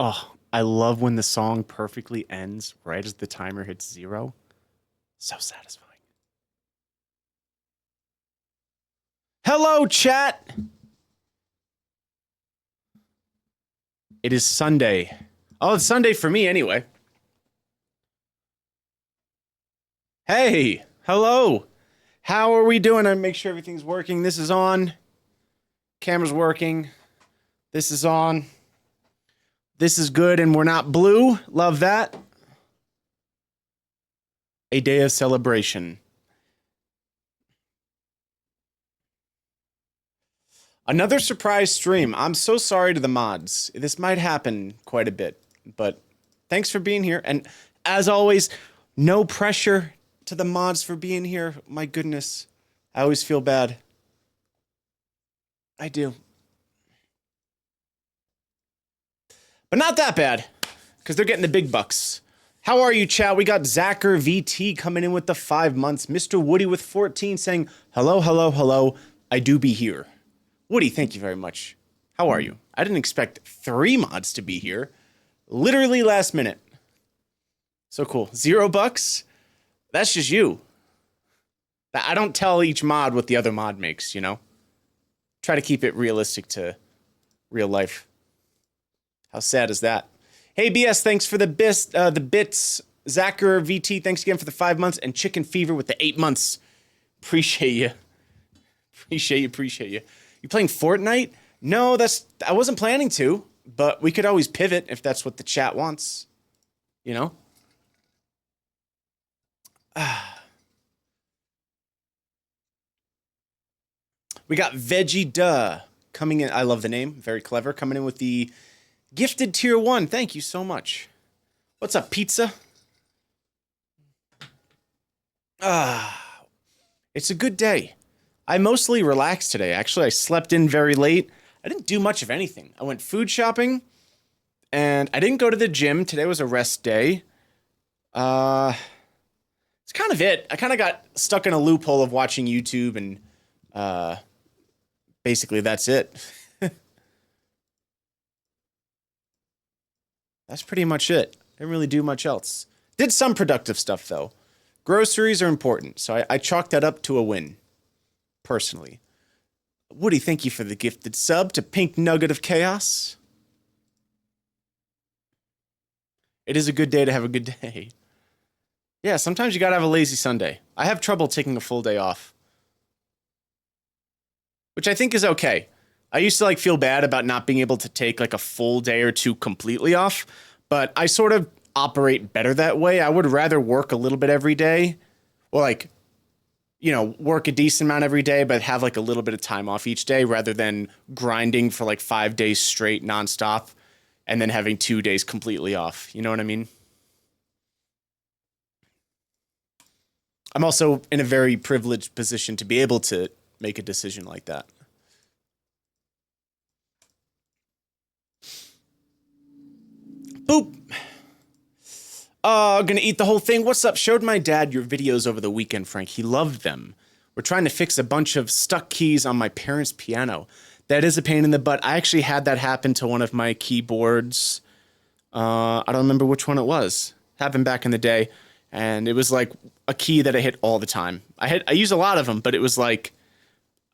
Oh, I love when the song perfectly ends right as the timer hits 0. So satisfying. Hello, chat. It is Sunday. Oh, it's Sunday for me anyway. Hey, hello. How are we doing? I make sure everything's working. This is on. Camera's working. This is on. This is good, and we're not blue. Love that. A day of celebration. Another surprise stream. I'm so sorry to the mods. This might happen quite a bit, but thanks for being here. And as always, no pressure to the mods for being here. My goodness. I always feel bad. I do. But not that bad, because they're getting the big bucks. How are you, chat? We got Zacher VT coming in with the 5 months. Mr. Woody with 14 saying, hello, hello, hello. I do be here. Woody, thank you very much. How are you? I didn't expect 3 mods to be here. Literally last minute. So cool. $0? That's just you. I don't tell each mod what the other mod makes, you know? Try to keep it realistic to real life. How sad is that? Hey, BS, thanks for the bits. Zacher VT, thanks again for the 5 months. And Chicken Fever with the 8 months. Appreciate you. Appreciate you. You playing Fortnite? No, I wasn't planning to, but we could always pivot if that's what the chat wants. You know? We got Veggie Duh coming in. I love the name. Very clever. Coming in with the gifted tier 1. Thank you so much. What's up, pizza? It's a good day. I mostly relaxed today. Actually, I slept in very late. I didn't do much of anything. I went food shopping, and I didn't go to the gym. Today was a rest day. It's kind of it. I kind of got stuck in a loophole of watching YouTube, and basically that's it. That's pretty much it. Didn't really do much else. Did some productive stuff, though. Groceries are important, so I chalked that up to a win. Personally. Woody, thank you for the gifted sub to Pink Nugget of Chaos. It is a good day to have a good day. Yeah, sometimes you gotta have a lazy Sunday. I have trouble taking a full day off. Which I think is okay. I used to feel bad about not being able to take a full day or two completely off, but I sort of operate better that way. I would rather work a little bit every day, or work a decent amount every day, but have a little bit of time off each day rather than grinding for 5 days straight nonstop and then having 2 days completely off. You know what I mean? I'm also in a very privileged position to be able to make a decision like that. Boop. Gonna eat the whole thing. What's up? Showed my dad your videos over the weekend, Frank. He loved them. We're trying to fix a bunch of stuck keys on my parents' piano. That is a pain in the butt. I actually had that happen to one of my keyboards. I don't remember which one it was. Happened back in the day. And it was a key that I hit all the time. I use a lot of them, but it was I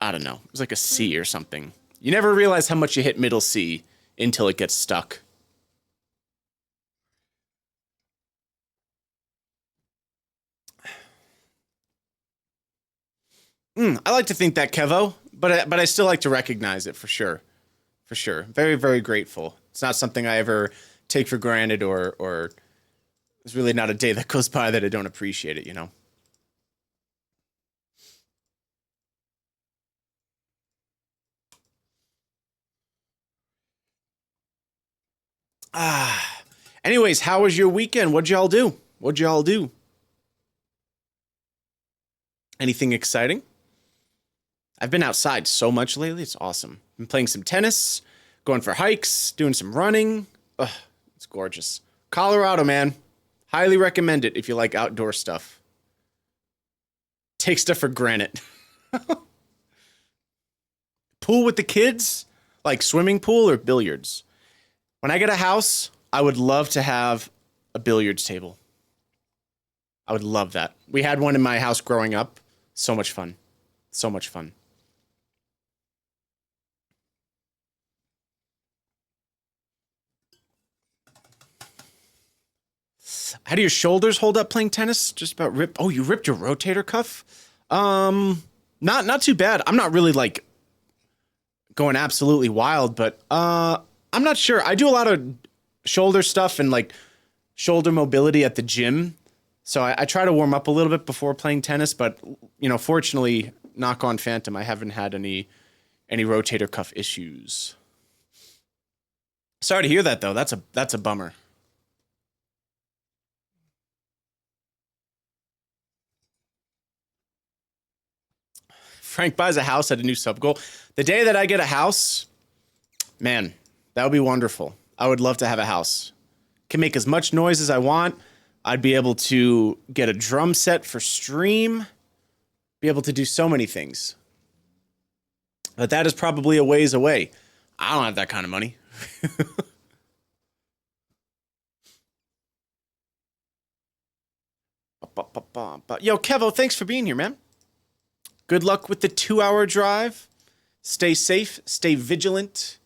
don't know. It was a C or something. You never realize how much you hit middle C until it gets stuck. I like to think that, Kevo, but I still like to recognize it for sure. For sure. Very, very grateful. It's not something I ever take for granted or there's really not a day that goes by that I don't appreciate it, you know? Anyways, how was your weekend? What'd y'all do? Anything exciting? I've been outside so much lately. It's awesome. Been playing some tennis, going for hikes, doing some running. Ugh, it's gorgeous. Colorado, man. Highly recommend it if you like outdoor stuff. Take stuff for granted. Pool with the kids? Like swimming pool or billiards? When I get a house, I would love to have a billiards table. I would love that. We had one in my house growing up. So much fun. So much fun. How do your shoulders hold up playing tennis? Just about rip. Oh, you ripped your rotator cuff? Not too bad. I'm not really like going absolutely wild, but I'm not sure. I do a lot of shoulder stuff and like shoulder mobility at the gym. So I try to warm up a little bit before playing tennis, but you know, fortunately, knock on Fantom, I haven't had any rotator cuff issues. Sorry to hear that though. That's a bummer. Frank buys a house at a new sub goal. The day that I get a house, man, that would be wonderful. I would love to have a house. Can make as much noise as I want. I'd be able to get a drum set for stream. Be able to do so many things. But that is probably a ways away. I don't have that kind of money. Yo, Kevo, thanks for being here, man. Good luck with the 2-hour drive. Stay safe. Stay vigilant.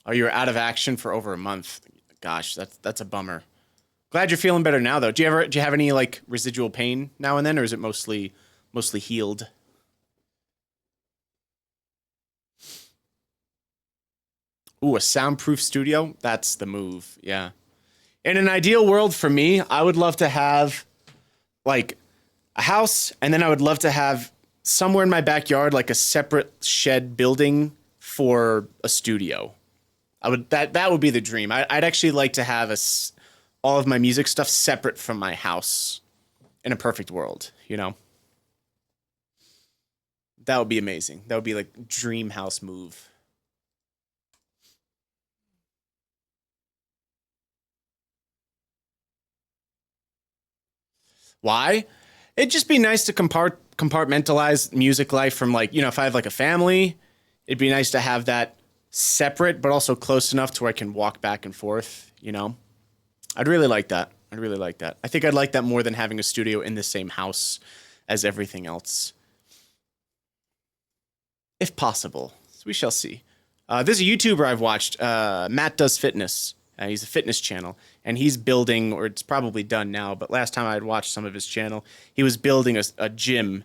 Oh, you were out of action for over a month. Gosh, that's a bummer. Glad you're feeling better now, though. Do you have any like residual pain now and then, or is it mostly healed? Ooh, a soundproof studio? That's the move. Yeah. In an ideal world for me, I would love to have like a house, and then I would love to have somewhere in my backyard like a separate shed building for a studio. That would be the dream. I'd actually like to have all of my music stuff separate from my house in a perfect world, you know? That would be amazing. That would be like dream house move. Why? It'd just be nice to compartmentalize music life from like, you know, if I have like a family, it'd be nice to have that separate, but also close enough to where I can walk back and forth, you know? I'd really like that. I'd really like that. I think I'd like that more than having a studio in the same house as everything else. If possible. So we shall see. There's a YouTuber I've watched, Matt Does Fitness. He's a fitness channel, and he's building, or it's probably done now, but last time I had watched some of his channel, he was building a gym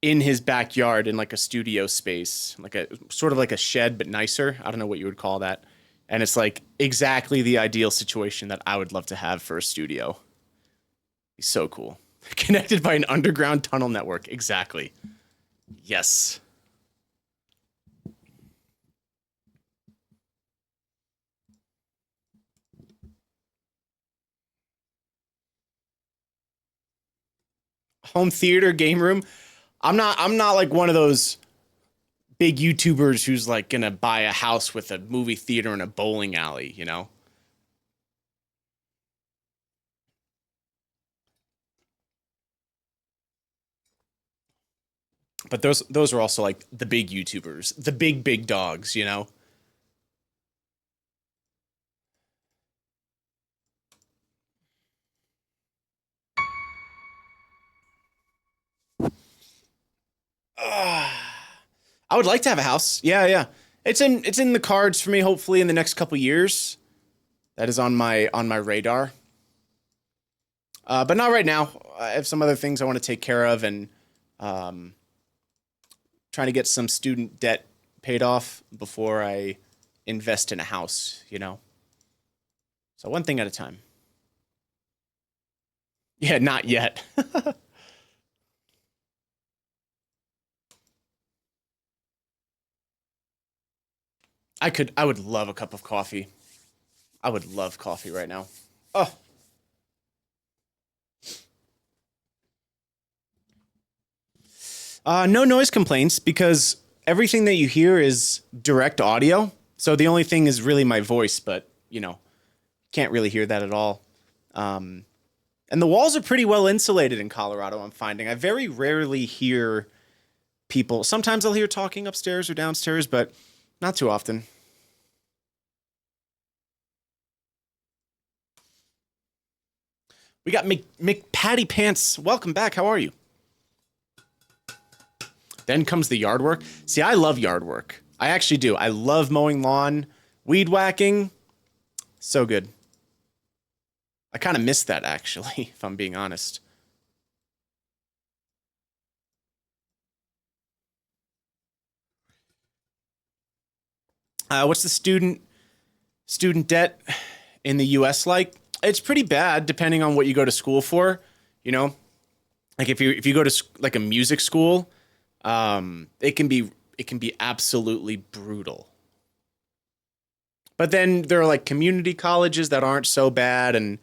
in his backyard in like a studio space, like a sort of like a shed, but nicer. I don't know what you would call that. And it's like exactly the ideal situation that I would love to have for a studio. He's so cool. Connected by an underground tunnel network. Exactly. Yes. Home theater game room. I'm not like one of those big YouTubers who's like gonna buy a house with a movie theater and a bowling alley, you know? But those are also like the big YouTubers, the big dogs, you know? I would like to have a house. Yeah, yeah. It's in the cards for me. Hopefully, in the next couple years, that is on my radar. But not right now. I have some other things I want to take care of, and trying to get some student debt paid off before I invest in a house. You know. So one thing at a time. Yeah, not yet. I would love a cup of coffee. I would love coffee right now. Oh. No noise complaints because everything that you hear is direct audio. So the only thing is really my voice, but you know, can't really hear that at all. And the walls are pretty well insulated in Colorado, I'm finding. I very rarely hear people. Sometimes I'll hear talking upstairs or downstairs, but not too often. We got McPatty Pants. Welcome back. How are you? Then comes the yard work. See, I love yard work. I actually do. I love mowing lawn, weed whacking. So good. I kind of miss that, actually, if I'm being honest. What's the student debt in the U.S. like? It's pretty bad, depending on what you go to school for. You know, like if you go to like a music school, it can be absolutely brutal. But then there are like community colleges that aren't so bad, and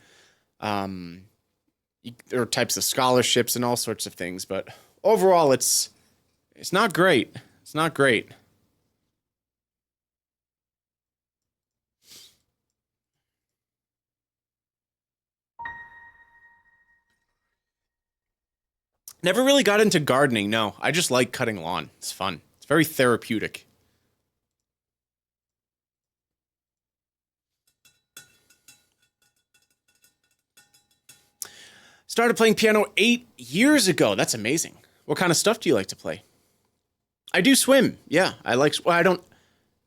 there are types of scholarships and all sorts of things. But overall, it's not great. It's not great. Never really got into gardening, no. I just like cutting lawn. It's fun. It's very therapeutic. Started playing piano 8 years ago. That's amazing. What kind of stuff do you like to play? I do swim. Yeah, I don't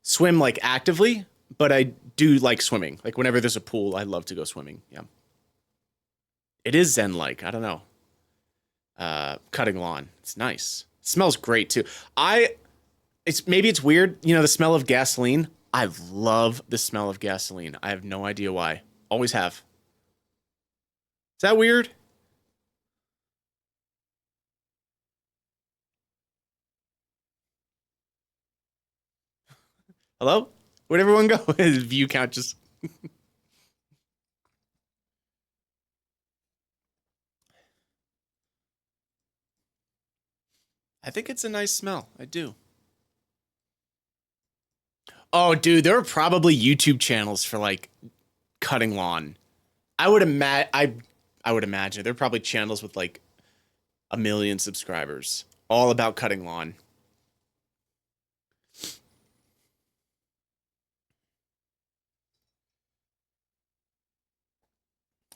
swim like actively, but I do like swimming. Like whenever there's a pool, I love to go swimming. Yeah. It is zen-like. I don't know. Cutting lawn. It's nice. It smells great too. Maybe it's weird, you know, the smell of gasoline. I love the smell of gasoline. I have no idea why. Always have. Is that weird? Hello? Where'd everyone go? His view count just... I think it's a nice smell. I do. Oh, dude, there are probably YouTube channels for like cutting lawn. I would imagine there are probably channels with like 1 million subscribers, all about cutting lawn.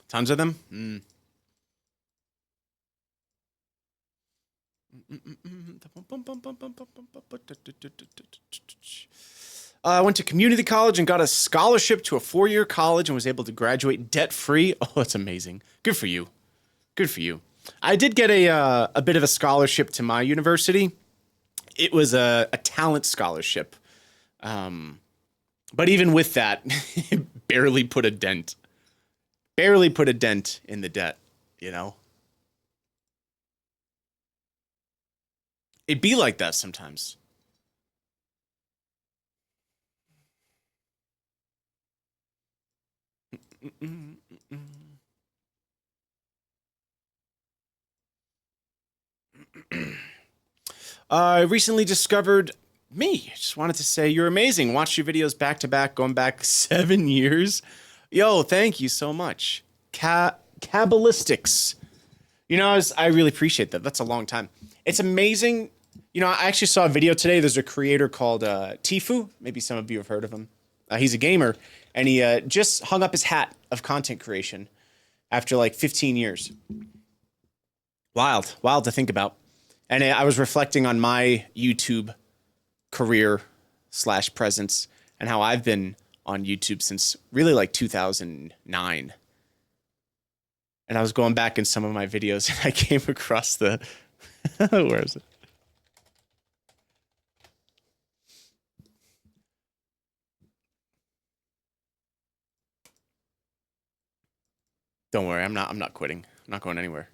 Tons of them. I went to community college and got a scholarship to a 4-year college and was able to graduate debt-free. Oh, that's amazing. Good for you. Good for you. I did get a bit of a scholarship to my university. It was a talent scholarship. But even with that, it barely put a dent. Barely put a dent in the debt, you know? It'd be like that sometimes. I recently discovered me. Just wanted to say you're amazing. Watched your videos back to back, going back 7 years. Yo, thank you so much. Kabbalistics. You know, I really appreciate that. That's a long time. It's amazing. You know, I actually saw a video today. There's a creator called Tifu. Maybe some of you have heard of him. He's a gamer, and he just hung up his hat of content creation after like 15 years. Wild to think about. And I was reflecting on my YouTube career / presence and how I've been on YouTube since really like 2009. And I was going back in some of my videos and I came across the, where is it? Don't worry, I'm not quitting. I'm not going anywhere.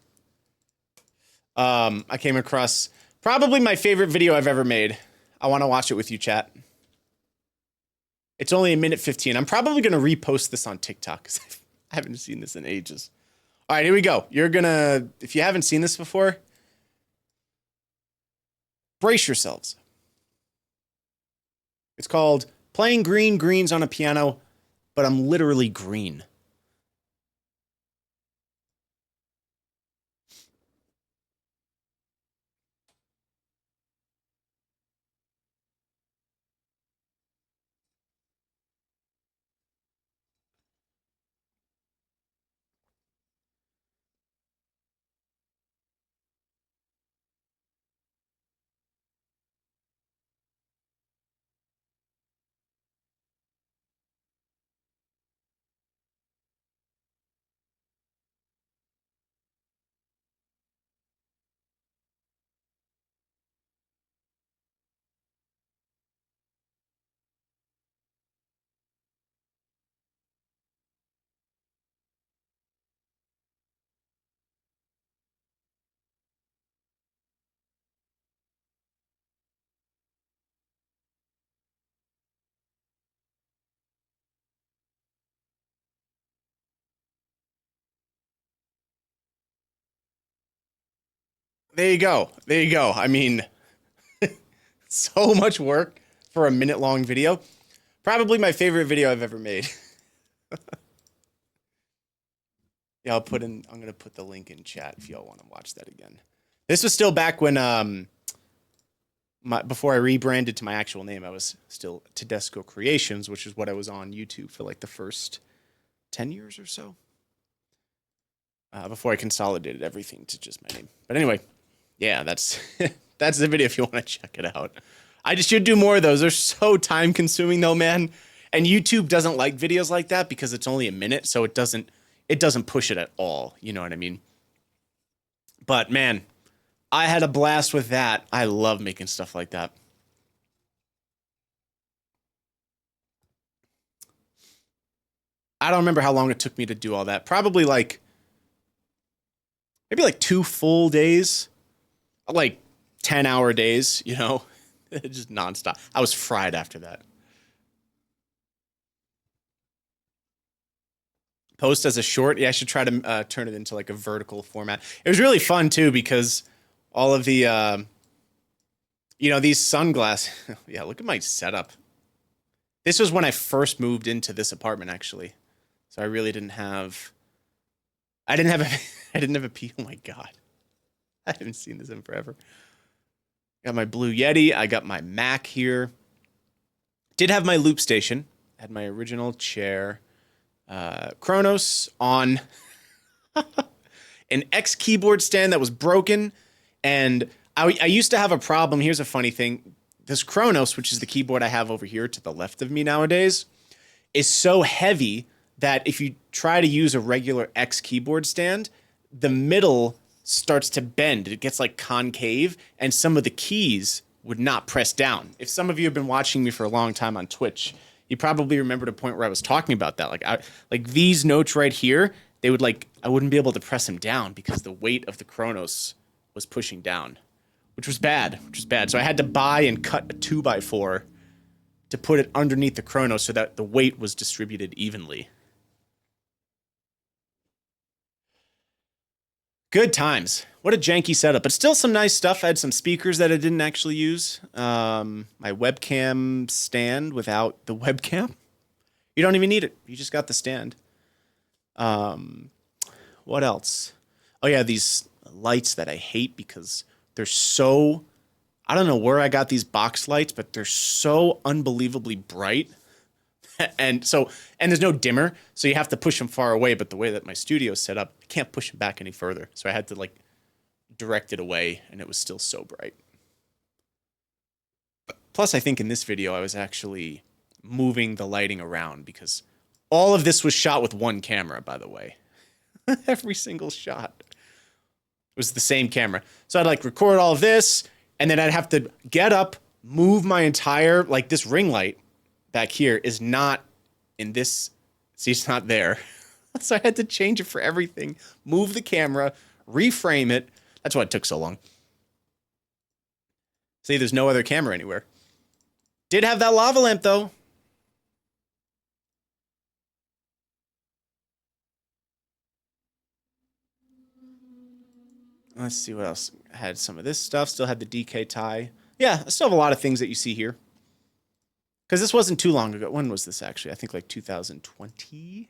I came across probably my favorite video I've ever made. I want to watch it with you, chat. It's only 1:15. I'm probably going to repost this on TikTok because I haven't seen this in ages. All right, here we go. If you haven't seen this before, brace yourselves. It's called Playing Greens on a Piano, but I'm literally green. There you go. There you go. I mean, so much work for a minute-long video. Probably my favorite video I've ever made. Yeah, I'm gonna put the link in chat if y'all want to watch that again. This was still back when before I rebranded to my actual name. I was still Tedesco Creations, which is what I was on YouTube for like the first 10 years or so. Before I consolidated everything to just my name. But anyway, yeah, that's that's the video if you want to check it out. I just should do more of those. They're so time consuming though, man. And YouTube doesn't like videos like that because it's only a minute, so it doesn't push it at all. You know what I mean? But man, I had a blast with that. I love making stuff like that. I don't remember how long it took me to do all that. Probably like, maybe like 2 full days. Like 10-hour days, you know? Just nonstop. I was fried after that. Post as a short. Yeah, I should try to turn it into like a vertical format. It was really fun too because all of the, you know, these sunglasses. Yeah, look at my setup. This was when I first moved into this apartment, actually. So I really didn't have. I didn't have a P. Oh my god, I haven't seen this in forever. Got my Blue Yeti. I got my Mac here. Did have my loop station. Had my original chair. Kronos on an X keyboard stand that was broken, and I used to have a problem. Here's a funny thing. This Kronos, which is the keyboard I have over here to the left of me nowadays, is so heavy that if you try to use a regular X keyboard stand, the middle starts to bend. It gets like concave, and some of the keys would not press down. If some of you have been watching me for a long time on Twitch, you probably remember the point where I was talking about that. Like these notes right here, they would I wouldn't be able to press them down because the weight of the Kronos was pushing down, which was bad. So I had to buy and cut a 2x4 to put it underneath the Kronos so that the weight was distributed evenly. Good times. What a janky setup, but still some nice stuff. I had some speakers that I didn't actually use. My webcam stand without the webcam. You don't even need it. You just got the stand. What else? Oh yeah, these lights that I hate because they're so, I don't know where I got these box lights, but they're so unbelievably bright. And there's no dimmer, so you have to push them far away. But the way that my studio is set up, I can't push them back any further. So I had to like direct it away, and it was still so bright. Plus, I think in this video, I was actually moving the lighting around because all of this was shot with one camera, by the way. Every single shot was the same camera. So I'd like record all of this, and then I'd have to get up, move my entire, like this ring light back here is not in this. See, it's not there. So I had to change it for everything, move the camera, reframe it. That's why it took so long. See, there's no other camera anywhere. Did have that lava lamp though. Let's see what else. I had some of this stuff. Still had the DK tie. Yeah, I still have a lot of things that you see here. Because this wasn't too long ago. When was this actually? I think like 2020.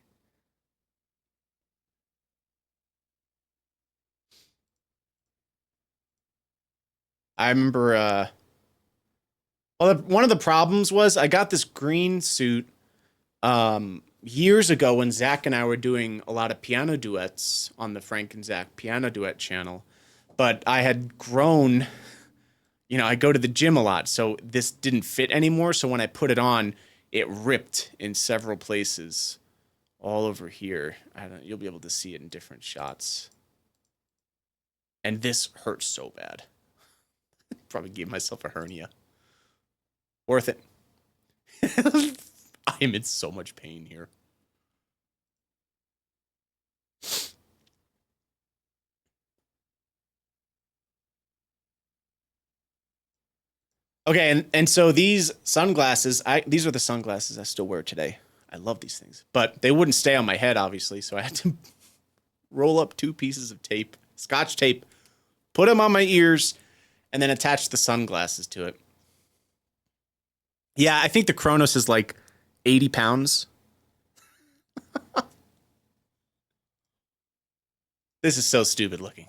I remember, well, one of the problems was I got this green suit years ago when Zach and I were doing a lot of piano duets on the Frank and Zach piano duet channel. But I had grown, you know, I go to the gym a lot, so this didn't fit anymore. So when I put it on, it ripped in several places all over here. You'll be able to see it in different shots. And this hurts so bad. Probably gave myself a hernia. Worth it. I am in so much pain here. Okay, and so these sunglasses, these are the sunglasses I still wear today. I love these things. But they wouldn't stay on my head, obviously, so I had to roll up 2 pieces of tape, Scotch tape, put them on my ears, and then attach the sunglasses to it. Yeah, I think the Kronos is like 80 pounds. This is so stupid looking.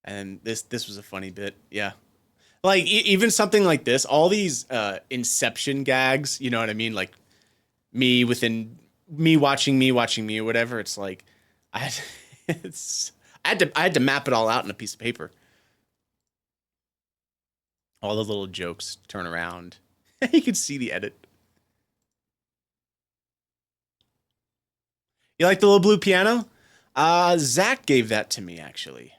And this was a funny bit. Yeah. Like, even something like this, all these Inception gags, you know what I mean? Like, me watching me, or whatever. It's like, I had to map it all out in a piece of paper. All the little jokes turn around. You can see the edit. You like the little blue piano? Zach gave that to me, actually.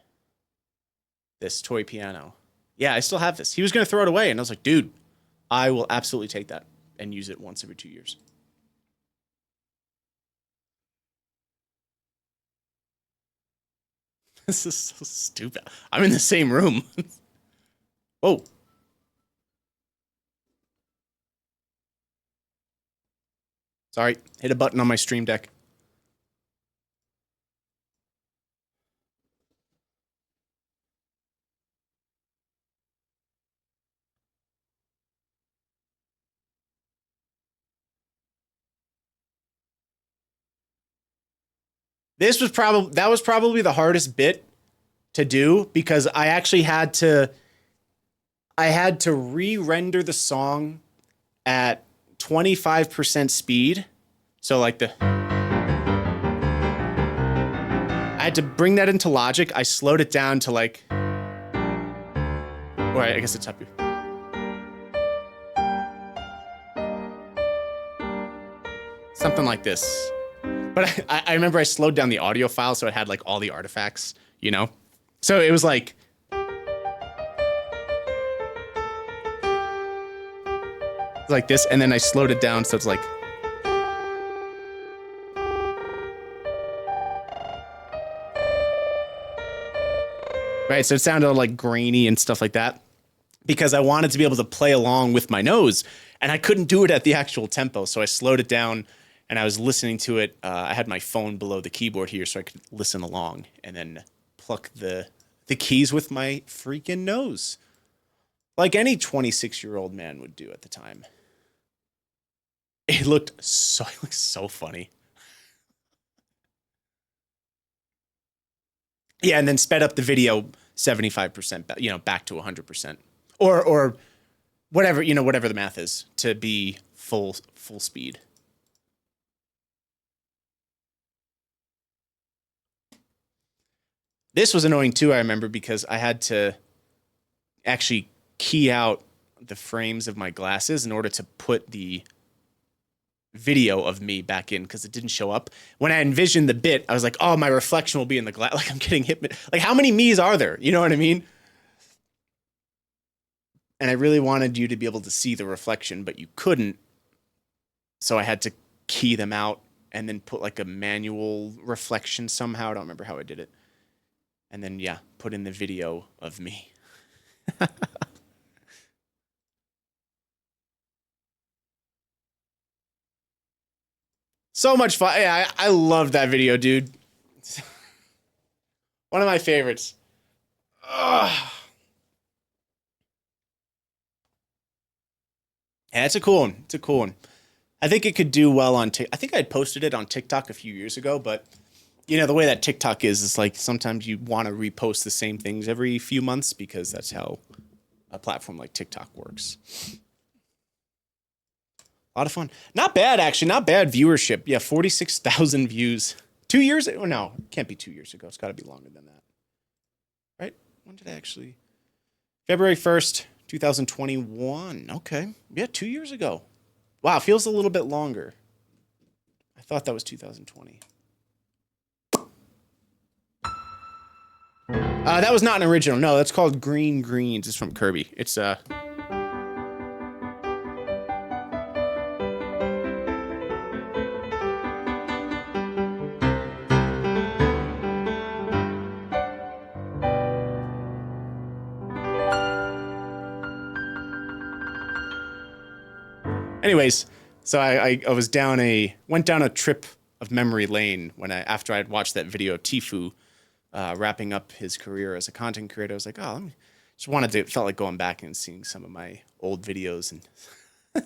This toy piano. Yeah, I still have this. He was going to throw it away, and I was like, dude, I will absolutely take that and use it once every 2 years. This is so stupid. I'm in the same room. Whoa. Sorry, hit a button on my stream deck. That was probably the hardest bit to do, because I actually had to re-render the song at 25% speed. So like I had to bring that into Logic. I slowed it down to like, or I guess it's up here. Something like this. But I remember I slowed down the audio file so it had like all the artifacts, you know? So it was like, this, and then I slowed it down so it's like, right, so it sounded like grainy and stuff like that, because I wanted to be able to play along with my nose, and I couldn't do it at the actual tempo, so I slowed it down, and I was listening to it. I had my phone below the keyboard here so I could listen along, and then pluck the keys with my freaking nose, like any 26-year-old man would do at the time. It looked so funny. Yeah, and then sped up the video 75%, you know, back to 100%, or whatever, you know, whatever the math is, to be full speed. This was annoying too, I remember, because I had to actually key out the frames of my glasses in order to put the video of me back in, because it didn't show up. When I envisioned the bit, I was like, oh, my reflection will be in the glass. Like, I'm getting hit. Like, how many me's are there? You know what I mean? And I really wanted you to be able to see the reflection, but you couldn't. So I had to key them out and then put like a manual reflection somehow. I don't remember how I did it. And then, yeah, put in the video of me. So much fun. Yeah, I love that video, dude. One of my favorites. Ugh. Yeah, it's a cool one. It's a cool one. I think it could do well on TikTok. I think I had posted it on TikTok a few years ago, but you know, the way that TikTok is like sometimes you want to repost the same things every few months, because that's how a platform like TikTok works. A lot of fun. Not bad, actually. Not bad viewership. Yeah, 46,000 views. 2 years ago? No, it can't be 2 years ago. It's got to be longer than that. Right? When did I actually? February 1st, 2021. Okay. Yeah, 2 years ago. Wow, feels a little bit longer. I thought that was 2020. That was not an original. No, that's called Green Greens. It's from Kirby. It's Anyways, so I went down a trip of memory lane when after I'd watched that video of Tifu wrapping up his career as a content creator. I was like, oh, felt like going back and seeing some of my old videos and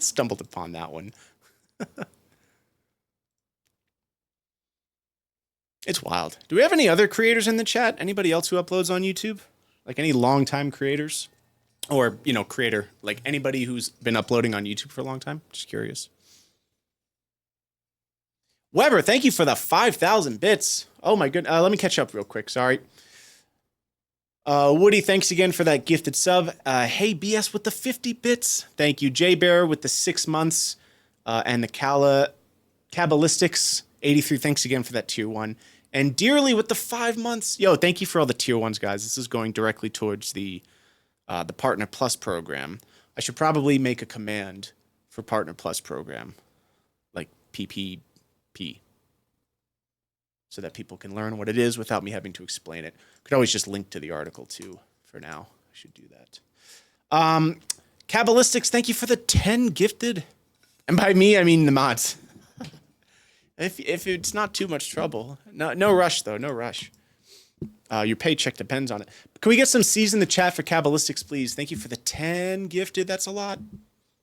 stumbled upon that one. It's wild. Do we have any other creators in the chat? Anybody else who uploads on YouTube? Like any longtime creators? Or, creator. Like anybody who's been uploading on YouTube for a long time? Just curious. Weber, thank you for the 5,000 bits. Oh my goodness. Let me catch up real quick. Sorry. Woody, thanks again for that gifted sub. Hey, BS with the 50 bits. Thank you. J Bear with the 6 months. And the Kabbalistics 83. Thanks again for that tier 1. And Dearly with the 5 months. Yo, thank you for all the tier 1s, guys. This is going directly towards the Partner Plus program. I should probably make a command for Partner Plus program, like PPP, so that people can learn what it is without me having to explain it. Could always just link to the article too. For now, I should do that. Kabbalistics, thank you for the 10 gifted, and by me I mean the mods. If it's not too much trouble, no rush though, no rush. Your paycheck depends on it. Can we get some C's in the chat for Kabbalistics, please? Thank you for the 10 gifted. That's a lot.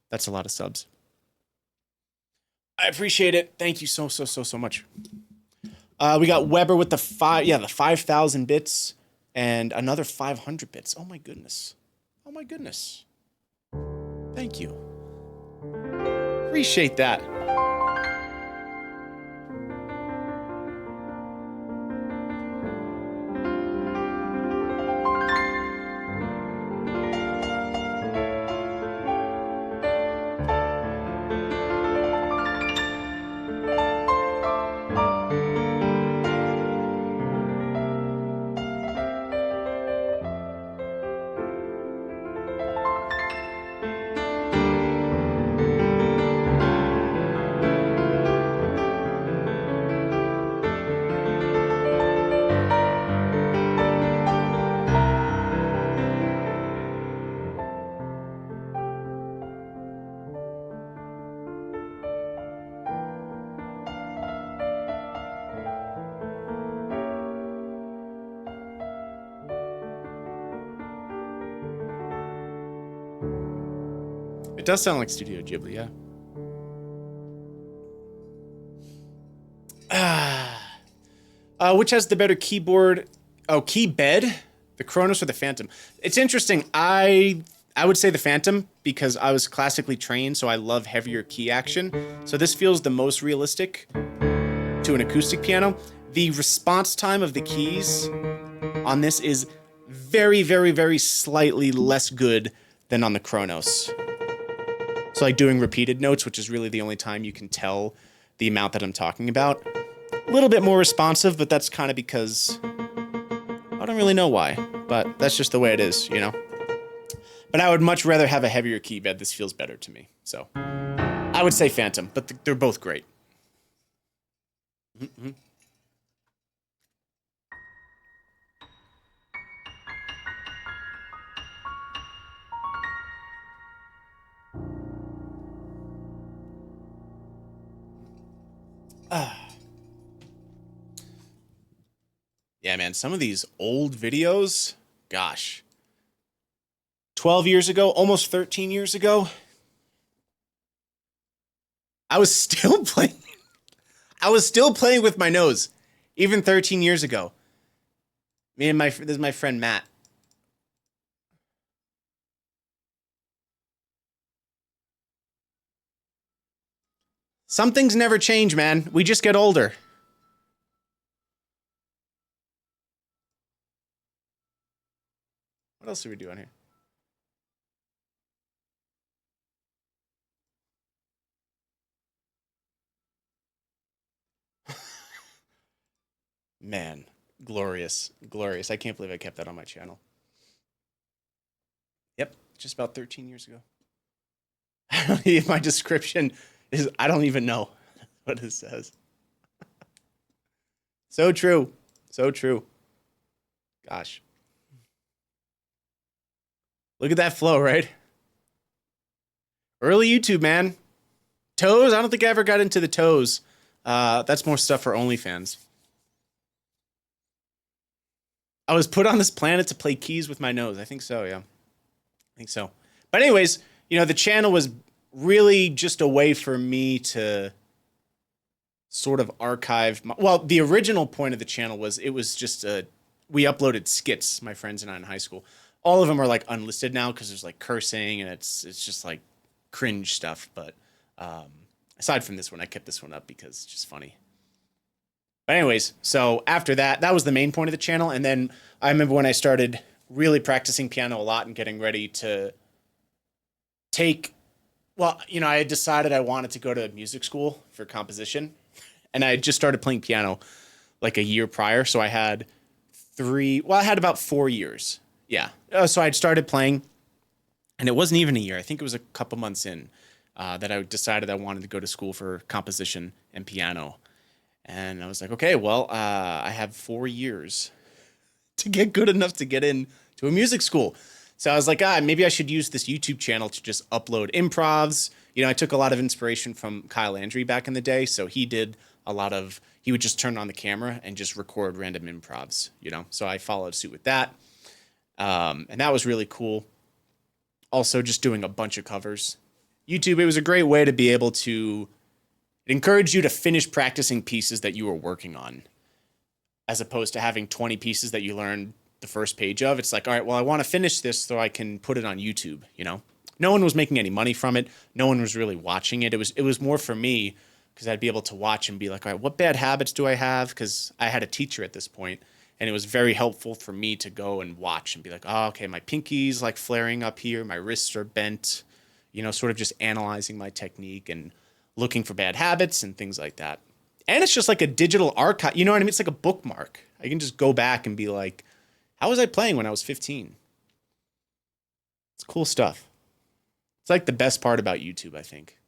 That's a lot of subs. I appreciate it. Thank you so much. We got Weber with the 5,000 bits and another 500 bits. Oh my goodness. Oh my goodness. Thank you. Appreciate that. It does sound like Studio Ghibli, yeah. Which has the better keyboard? Oh, keybed? The Kronos or the Fantom? It's interesting. I would say the Fantom because I was classically trained, so I love heavier key action. So this feels the most realistic to an acoustic piano. The response time of the keys on this is very, very, very slightly less good than on the Kronos. So like doing repeated notes, which is really the only time you can tell the amount that I'm talking about. A little bit more responsive, but that's kind of because I don't really know why, but that's just the way it is, But I would much rather have a heavier key bed. This feels better to me. So I would say Fantom, but they're both great. Mm-hmm. Yeah, man, some of these old videos, gosh, 12 years ago, almost 13 years ago, I was still playing. I was still playing with my nose, even 13 years ago. This is my friend Matt. Some things never change, man. We just get older. What else do we do on here? Man, glorious, glorious. I can't believe I kept that on my channel. Yep, just about 13 years ago. My description is, I don't even know what it says. So true. So true. Gosh. Look at that flow, right? Early YouTube, man. Toes? I don't think I ever got into the toes That's more stuff for OnlyFans. I was put on this planet to play keys with my nose. I think so, yeah. I think so. But anyways, the channel was really just a way for me to sort of archive well, the original point of the channel was it was just we uploaded skits, my friends and I in high school. All of them are like unlisted now because there's like cursing and it's just like cringe stuff. But aside from this one, I kept this one up because it's just funny. But anyways, so after that, that was the main point of the channel. And then I remember when I started really practicing piano a lot and getting ready to I had decided I wanted to go to music school for composition. And I had just started playing piano like a year prior. So I had I had about 4 years. Yeah. So I'd started playing, and it wasn't even a year. I think it was a couple months in that I decided I wanted to go to school for composition and piano. And I was like, okay, well, I have 4 years to get good enough to get in to a music school. So I was like, maybe I should use this YouTube channel to just upload improvs. I took a lot of inspiration from Landry back in the day. So he did he would just turn on the camera and just record random improvs, So I followed suit with that. And that was really cool. Also just doing a bunch of covers. YouTube, it was a great way to be able to encourage you to finish practicing pieces that you were working on, as opposed to having 20 pieces that you learned the first page of. It's like, all right, well, I want to finish this so I can put it on YouTube, No one was making any money from it. No one was really watching it. It was more for me because I'd be able to watch and be like, all right, what bad habits do I have? Because I had a teacher at this point, and it was very helpful for me to go and watch and be like, oh, okay, my pinky's like flaring up here. My wrists are bent, sort of just analyzing my technique and looking for bad habits and things like that. And it's just like a digital archive. You know what I mean? It's like a bookmark. I can just go back and be like, how was I playing when I was 15? It's cool stuff. It's like the best part about YouTube, I think.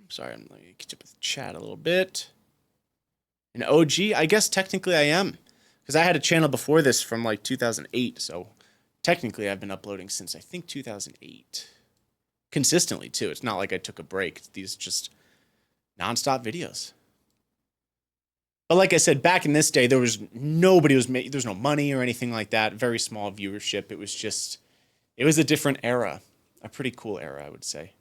Sorry, I'm going to catch up with chat a little bit. An OG? I guess technically I am. Because I had a channel before this from like 2008. So technically I've been uploading since I think 2008. Consistently, too. It's not like I took a break. These just nonstop videos. But like I said, back in this day, there's no money or anything like that. Very small viewership. It was a different era. A pretty cool era, I would say.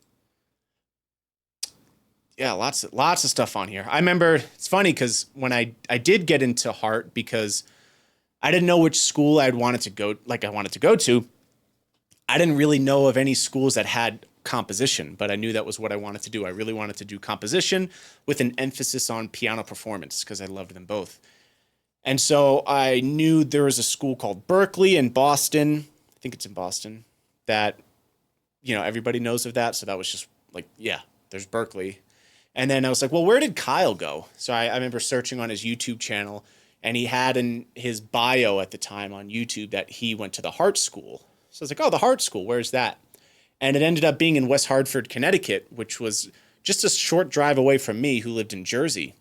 Yeah, lots of stuff on here. I remember, it's funny because when I did get into Hartt, because I didn't know which school I wanted to go to. I didn't really know of any schools that had composition, but I knew that was what I wanted to do. I really wanted to do composition with an emphasis on piano performance because I loved them both. And so I knew there was a school called Berkeley in Boston. I think it's in Boston that, everybody knows of that. So that was just like, yeah, there's Berkeley. And then I was like, well, where did Kyle go? So I remember searching on his YouTube channel, and he had in his bio at the time on YouTube that he went to the Hartt School. So I was like, oh, the Hartt School, where's that? And it ended up being in West Hartford, Connecticut, which was just a short drive away from me, who lived in Jersey.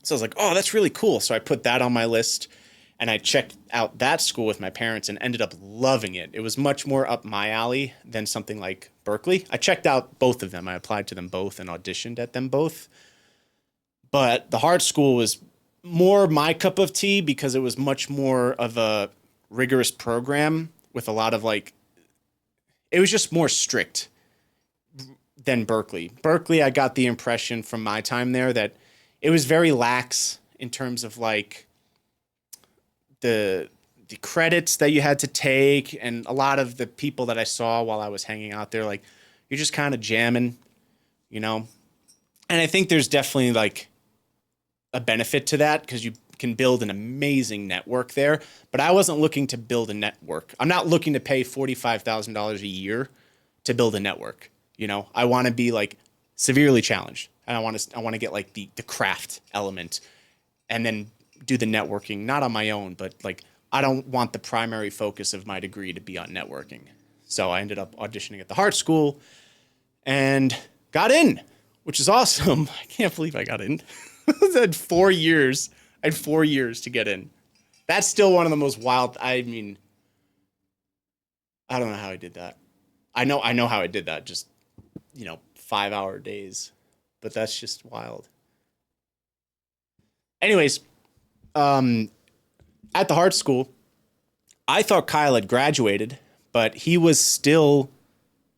So I was like, oh, that's really cool. So I put that on my list, and I checked out that school with my parents and ended up loving it. It was much more up my alley than something like Berkeley. I checked out both of them. I applied to them both and auditioned at them both. But the Hartt School was more my cup of tea because it was much more of a rigorous program with a lot of it was just more strict than Berkeley. Berkeley, I got the impression from my time there that it was very lax in terms of the credits that you had to take, and a lot of the people that I saw while I was hanging out there, you're just kind of jamming, And I think there's definitely a benefit to that because you can build an amazing network there. But I wasn't looking to build a network. I'm not looking to pay $45,000 a year to build a network. I want to be severely challenged, and I want to get the craft element, and then do the networking, not on my own, but I don't want the primary focus of my degree to be on networking. So I ended up auditioning at the Hartt School and got in, which is awesome. I can't believe I got in. I had 4 years. I had 4 years to get in. That's still one of the most wild. I mean, I don't know how I did that. I know how I did that. Just, 5-hour days, but that's just wild. Anyways, at the Hartt school, I thought Kyle had graduated, but he was still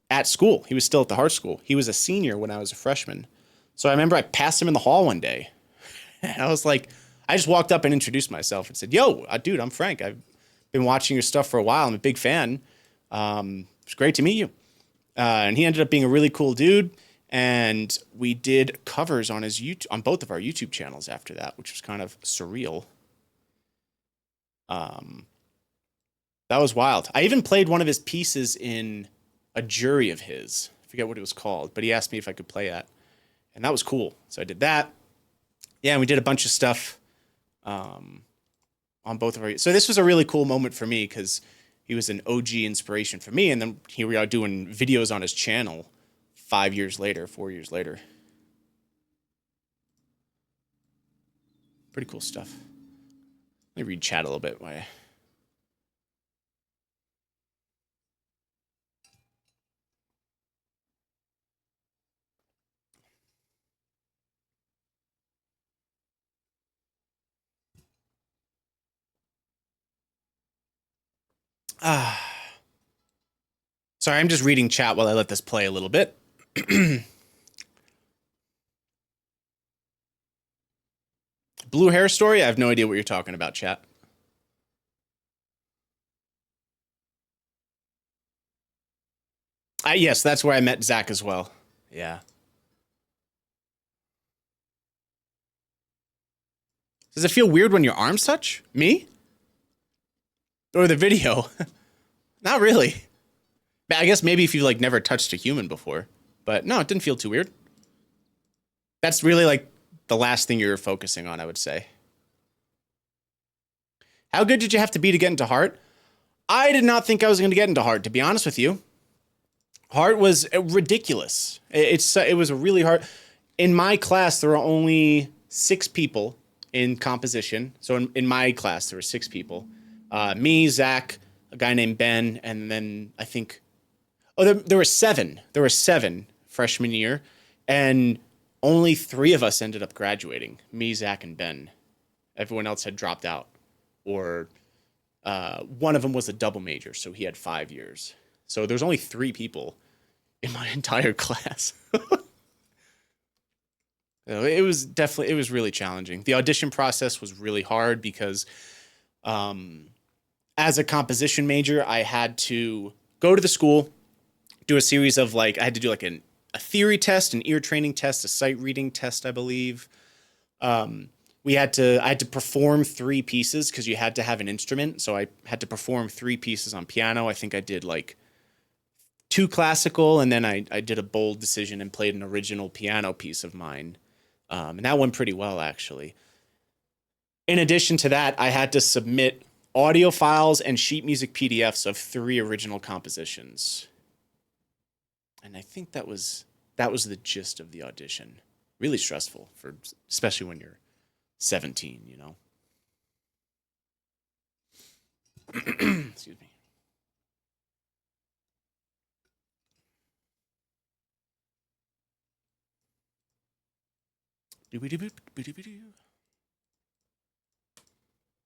at school. He was still at the Hartt school. He was a senior when I was a freshman. So I remember I passed him in the hall one day. And I was like, I just walked up and introduced myself and said, yo, dude, I'm Frank. I've been watching your stuff for a while. I'm a big fan. It's great to meet you. And he ended up being a really cool dude. And we did covers on his on both of our YouTube channels after that, which was kind of surreal. That was wild. I even played one of his pieces in a jury of his. I forget what it was called, but he asked me if I could play that. And that was cool. So I did that. Yeah, and we did a bunch of stuff on both of our... So this was a really cool moment for me because he was an OG inspiration for me. And then here we are doing videos on his channel 4 years later. Pretty cool stuff. Let me read chat a little bit. Sorry, I'm just reading chat while I let this play a little bit. Blue hair story? I have no idea what you're talking about, chat. Yes, that's where I met Zach as well. Yeah. Does it feel weird when your arms touch? Me? Or the video? Not really. I guess maybe if you like never touched a human before. But no, it didn't feel too weird. That's really like the last thing you're focusing on, I would say. How good did you have to be to get into Hartt? I did not think I was going to get into Hartt, to be honest with you. Hartt was ridiculous. It was a really hard... In my class, there were only 6 people in composition. So in my class, there were 6 people. Me, Zach, a guy named Ben, and then I think... Oh, there were 7. There were 7 freshman year, and only 3 of us ended up graduating. Me, Zach, and Ben. Everyone else had dropped out. Or one of them was a double major, so he had 5 years. So there's only 3 people in my entire class. It was really challenging. The audition process was really hard because as a composition major, I had to go to the school, do a series of I had to do like a theory test, an ear training test, a sight reading test, I believe. I had to perform 3 pieces because you had to have an instrument. So I had to perform 3 pieces on piano. I think I did 2 classical, and then I did a bold decision and played an original piano piece of mine. And that went pretty well, actually. In addition to that, I had to submit audio files and sheet music PDFs of 3 original compositions. And I think that was the gist of the audition. Really stressful, especially when you're 17, you know? Excuse me.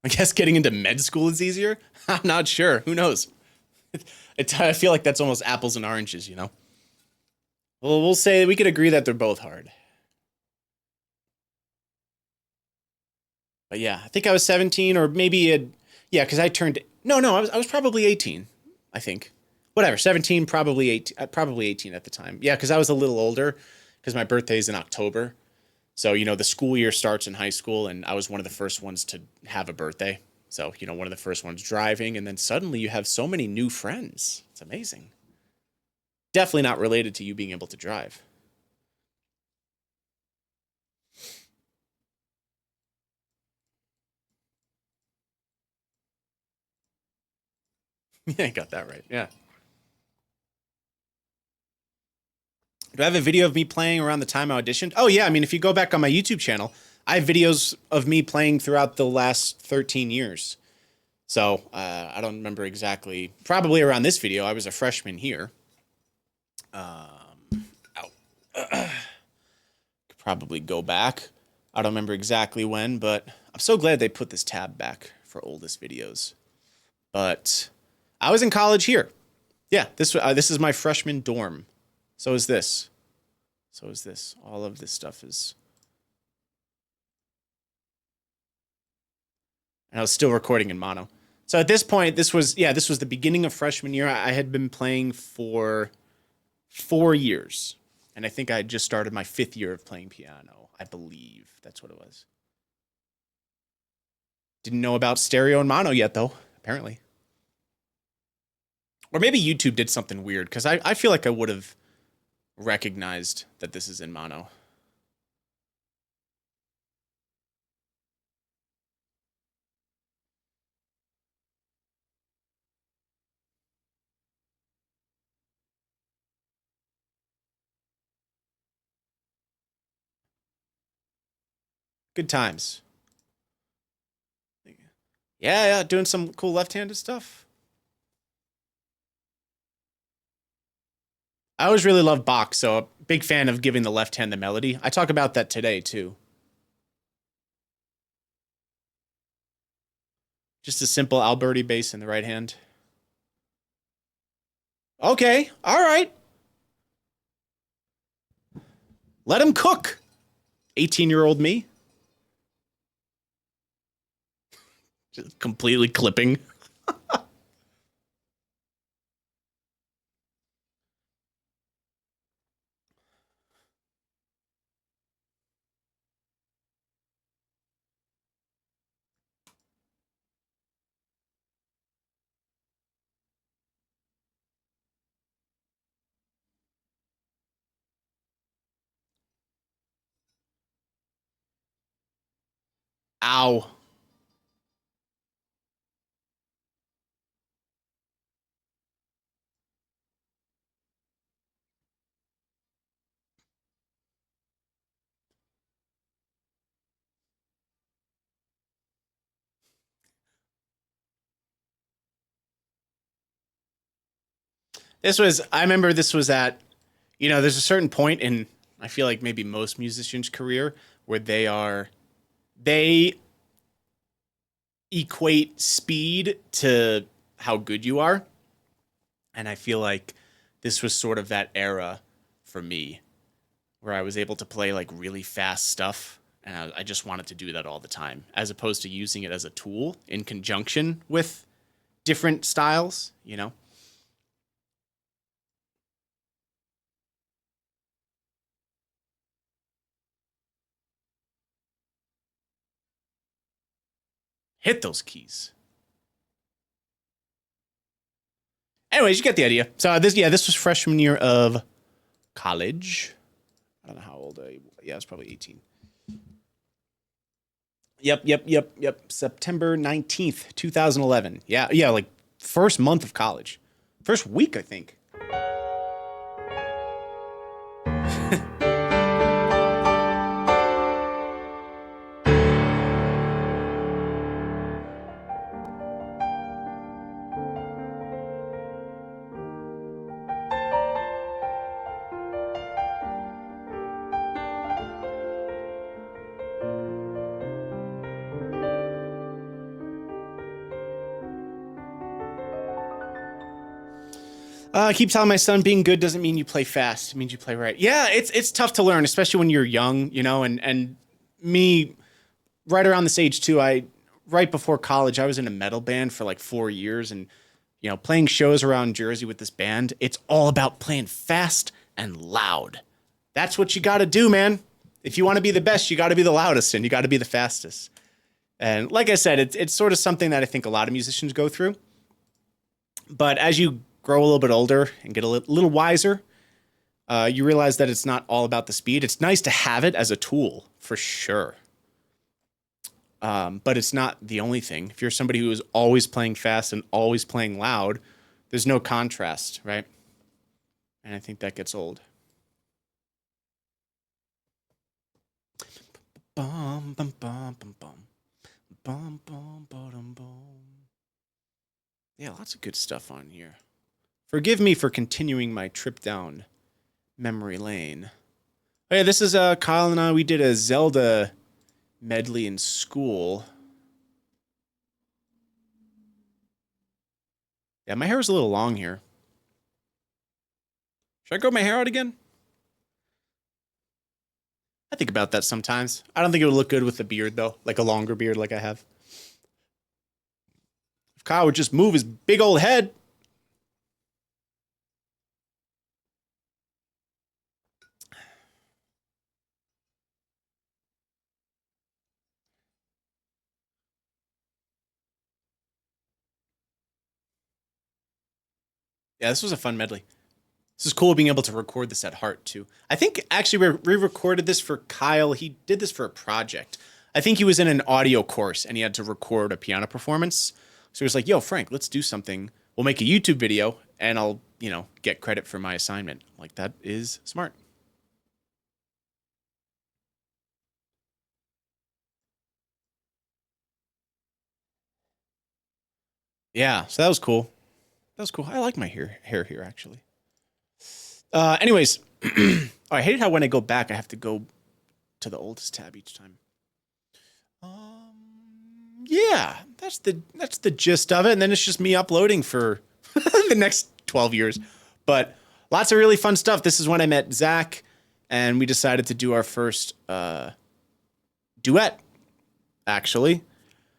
I guess getting into med school is easier? I'm not sure. Who knows? I feel like that's almost apples and oranges, you know? Well, we'll say we could agree that they're both hard. But yeah, I think I was 17 or maybe because I turned... No, I was probably 18, I think. Whatever, 17, probably 18 at the time. Yeah, because I was a little older because my birthday is in October. So, the school year starts in high school, and I was one of the first ones to have a birthday. So, one of the first ones driving, and then suddenly you have so many new friends. It's amazing. Definitely not related to you being able to drive. Yeah, I got that right. Yeah. Do I have a video of me playing around the time I auditioned? Oh, yeah. I mean, if you go back on my YouTube channel, I have videos of me playing throughout the last 13 years. So I don't remember exactly. Probably around this video, I was a freshman here. Ow. Could probably go back. I don't remember exactly when, but I'm so glad they put this tab back for oldest videos. But I was in college here. Yeah, this is my freshman dorm. So is this. So is this. All of this stuff is. And I was still recording in mono. So at this point, this was the beginning of freshman year. I had been playing for 4 years. And I think I had just started my 5th year of playing piano. I believe that's what it was. Didn't know about stereo and mono yet, though, apparently. Or maybe YouTube did something weird, because I feel like I would have recognized that this is in mono. Good times. Yeah, doing some cool left-handed stuff. I always really loved Bach, so a big fan of giving the left hand the melody. I talk about that today, too. Just a simple Alberti bass in the right hand. Okay, all right. Let him cook. 18-year-old me. Just completely clipping. Ow. I remember this was at, there's a certain point in, I feel like maybe most musicians' career where they equate speed to how good you are. And I feel like this was sort of that era for me where I was able to play like really fast stuff. And I just wanted to do that all the time, as opposed to using it as a tool in conjunction with different styles, Hit those keys. Anyways, you get the idea. So this was freshman year of college. I don't know how old I was probably 18. Yep. September 19th, 2011. Yeah, like first month of college. First week, I think. I keep telling my son being good doesn't mean you play fast. It means you play right. Yeah, it's tough to learn, especially when you're young, and me right around this age too. Right before college, I was in a metal band for like 4 years, and playing shows around Jersey with this band, it's all about playing fast and loud. That's what you got to do, man. If you want to be the best, you got to be the loudest and you got to be the fastest. And like I said, it's sort of something that I think a lot of musicians go through. But as you grow a little bit older and get a little wiser, you realize that it's not all about the speed. It's nice to have it as a tool, for sure. But it's not the only thing. If you're somebody who is always playing fast and always playing loud, there's no contrast, right? And I think that gets old. Bum, bum, bum, bum, bum. Bum, bum, bum, bum. Yeah, lots of good stuff on here. Forgive me for continuing my trip down memory lane. Oh yeah, this is Kyle and I. We did a Zelda medley in school. Yeah, my hair is a little long here. Should I grow my hair out again? I think about that sometimes. I don't think it would look good with a beard, though. Like a longer beard like I have. If Kyle would just move his big old head. Yeah, this was a fun medley. This is cool being able to record this at Hartt, too. I think, actually, we recorded this for Kyle. He did this for a project. I think he was in an audio course, and he had to record a piano performance. So he was like, yo, Frank, let's do something. We'll make a YouTube video, and I'll, get credit for my assignment. Like, that is smart. Yeah, so that was cool. That was cool. I like my hair here, actually. Anyways, I hate how when I go back, I have to go to the oldest tab each time. Yeah, that's the gist of it, and then it's just me uploading for the next 12 years. But lots of really fun stuff. This is when I met Zach, and we decided to do our first duet, actually.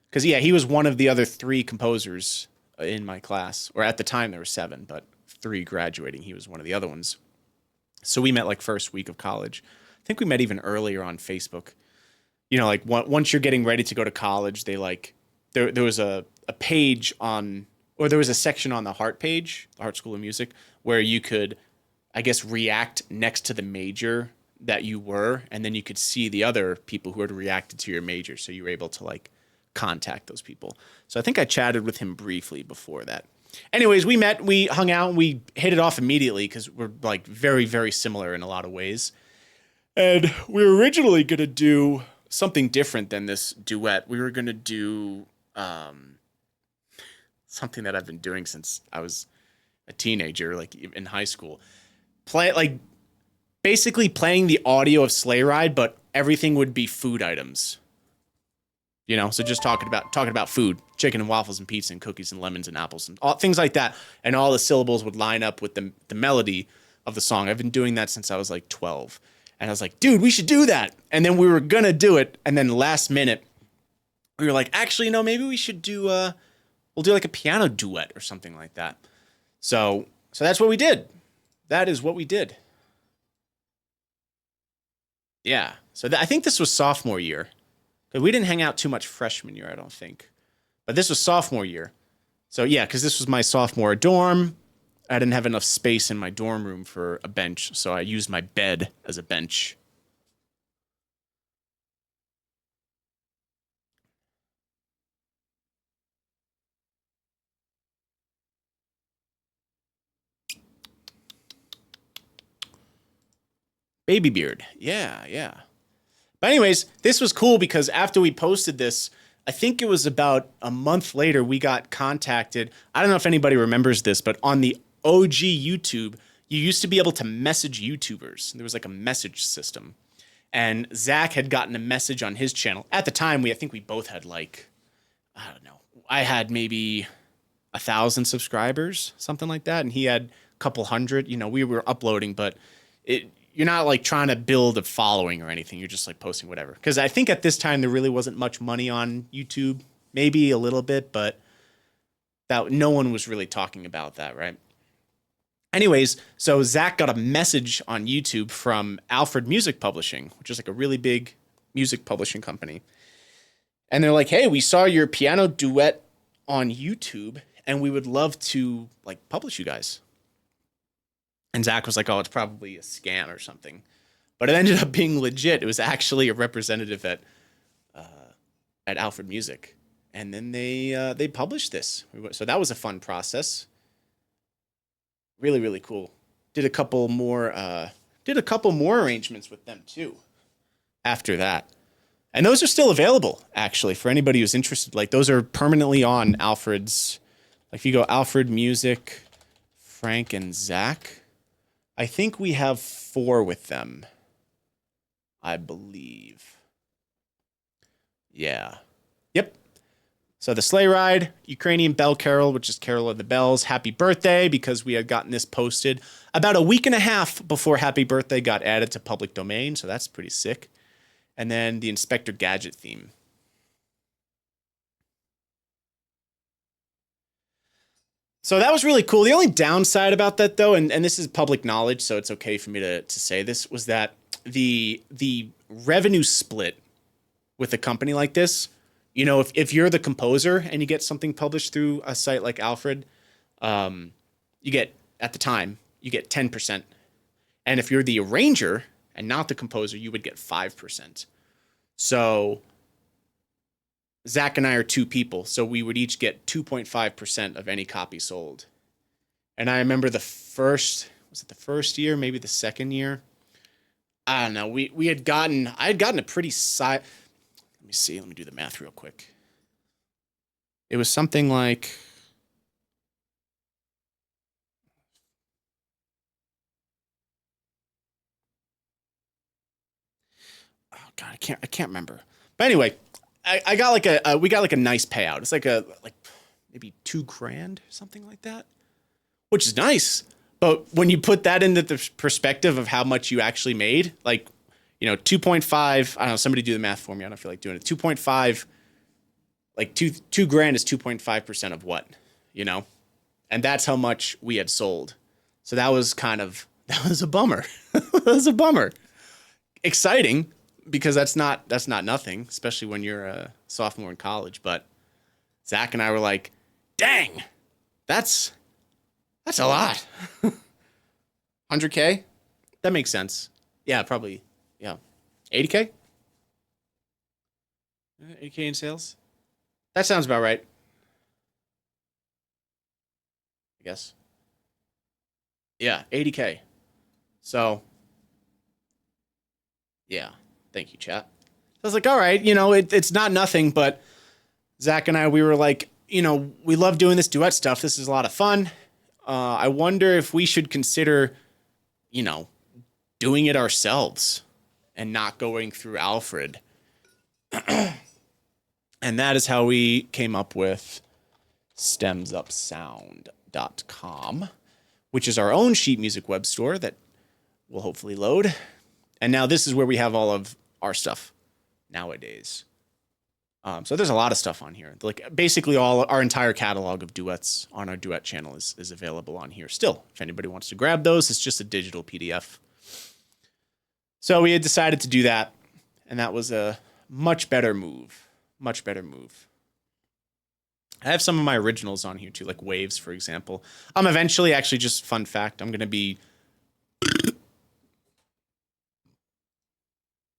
Because, yeah, he was one of the other 3 composers in my class. Or at the time, there were 7, but 3 graduating. He was one of the other ones. So we met, like, first week of college. I think we met even earlier on Facebook. Like, once you're getting ready to go to college, they, like... There was a page on... Or there was a section on the Hartt page, the Hartt School of Music, where you could, I guess, react next to the major that you were, and then you could see the other people who had reacted to your major, so you were able to, like, contact those people. So I think I chatted with him briefly before that. Anyways, we met, we hung out, and we hit it off immediately because we're, like, very, very similar in a lot of ways. And we were originally going to do something different than this duet. We were going to do something that I've been doing since I was a teenager, like in high school. Basically playing the audio of Sleigh Ride, but everything would be food items. So just talking about food, chicken and waffles and pizza and cookies and lemons and apples and things like that. And all the syllables would line up with the melody of the song. I've been doing that since I was like 12. And I was like, dude, we should do that. And then we were going to do it. And then last minute, we were like, actually, no, maybe we should do, we'll do like a piano duet or something like that. So that's what we did. That is what we did. Yeah. So I think this was sophomore year. Because we didn't hang out too much freshman year, I don't think. But this was sophomore year. So yeah, because this was my sophomore dorm. I didn't have enough space in my dorm room for a bench, so I used my bed as a bench. Baby beard. Yeah. But anyways, this was cool because after we posted this, I think it was about a month later, we got contacted. I don't know if anybody remembers this, but on the OG YouTube, you used to be able to message YouTubers. There was like a message system. And Zach had gotten a message on his channel. At the time, I think we both had like, I don't know. I had maybe 1,000 subscribers, something like that. And he had a couple hundred. We were uploading, but you're not like trying to build a following or anything. You're just like posting whatever. Because I think at this time there really wasn't much money on YouTube. Maybe a little bit, but that no one was really talking about that, right? Anyways, so Zach got a message on YouTube from Alfred Music Publishing, which is like a really big music publishing company. And they're like, hey, we saw your piano duet on YouTube and we would love to like publish you guys. And Zach was like, oh, it's probably a scam or something. But it ended up being legit. It was actually a representative at Alfred Music. And then they published this. So that was a fun process. Really, really cool. Did a couple more arrangements with them too after that. And those are still available, actually, for anybody who's interested. Like, those are permanently on Alfred's Like if you go Alfred, music, Frank, and Zach, I think we have 4 with them. I believe. Yeah. Yep. So the sleigh ride, Ukrainian bell carol, which is Carol of the Bells, happy birthday, because we had gotten this posted about a week and a half before happy birthday got added to public domain. So that's pretty sick. And then the Inspector Gadget theme. So that was really cool. The only downside about that, though, and this is public knowledge, so it's okay for me to say this, was that the revenue split with a company like this, you know, if you're the composer and you get something published through a site like Alfred, you get, at the time, you get 10%. And if you're the arranger and not the composer, you would get 5%. So Zach and I are 2 people, so we would each get 2.5% of any copy sold. And I remember the first year, maybe the second year? I don't know. I had gotten a pretty let me see, let me do the math real quick. It was something like, oh God, I can't remember. But anyway, I got like we got like a nice payout. It's like maybe $2,000, something like that, which is nice. But when you put that into the perspective of how much you actually made, like, you know, 2.5, I don't know, somebody do the math for me. I don't feel like doing it. 2.5, like $2,000 is 2.5% of what, you know? And that's how much we had sold. So that was a bummer. That was a bummer. Exciting, because that's not nothing, especially when you're a sophomore in college. But Zach and I were like, dang, that's a lot. 100K? That makes sense. Yeah, probably. Yeah. 80K? 80K in sales? That sounds about right. I guess. Yeah, 80K. So, yeah. Thank you, chat. So I was like, all right, you know, it's not nothing, but Zach and I, we were like, you know, we love doing this duet stuff. This is a lot of fun. I wonder if we should consider, you know, doing it ourselves and not going through Alfred. And that is how we came up with stemsupsound.com, which is our own sheet music web store that will hopefully load. And now this is where we have all of our stuff nowadays. So there's a lot of stuff on here. Like basically our entire catalog of duets on our duet channel is available on here still. If anybody wants to grab those, it's just a digital PDF. So we had decided to do that, and that was a much better move. Much better move. I have some of my originals on here too, like Waves, for example. I'm eventually, actually, just fun fact, I'm going to be,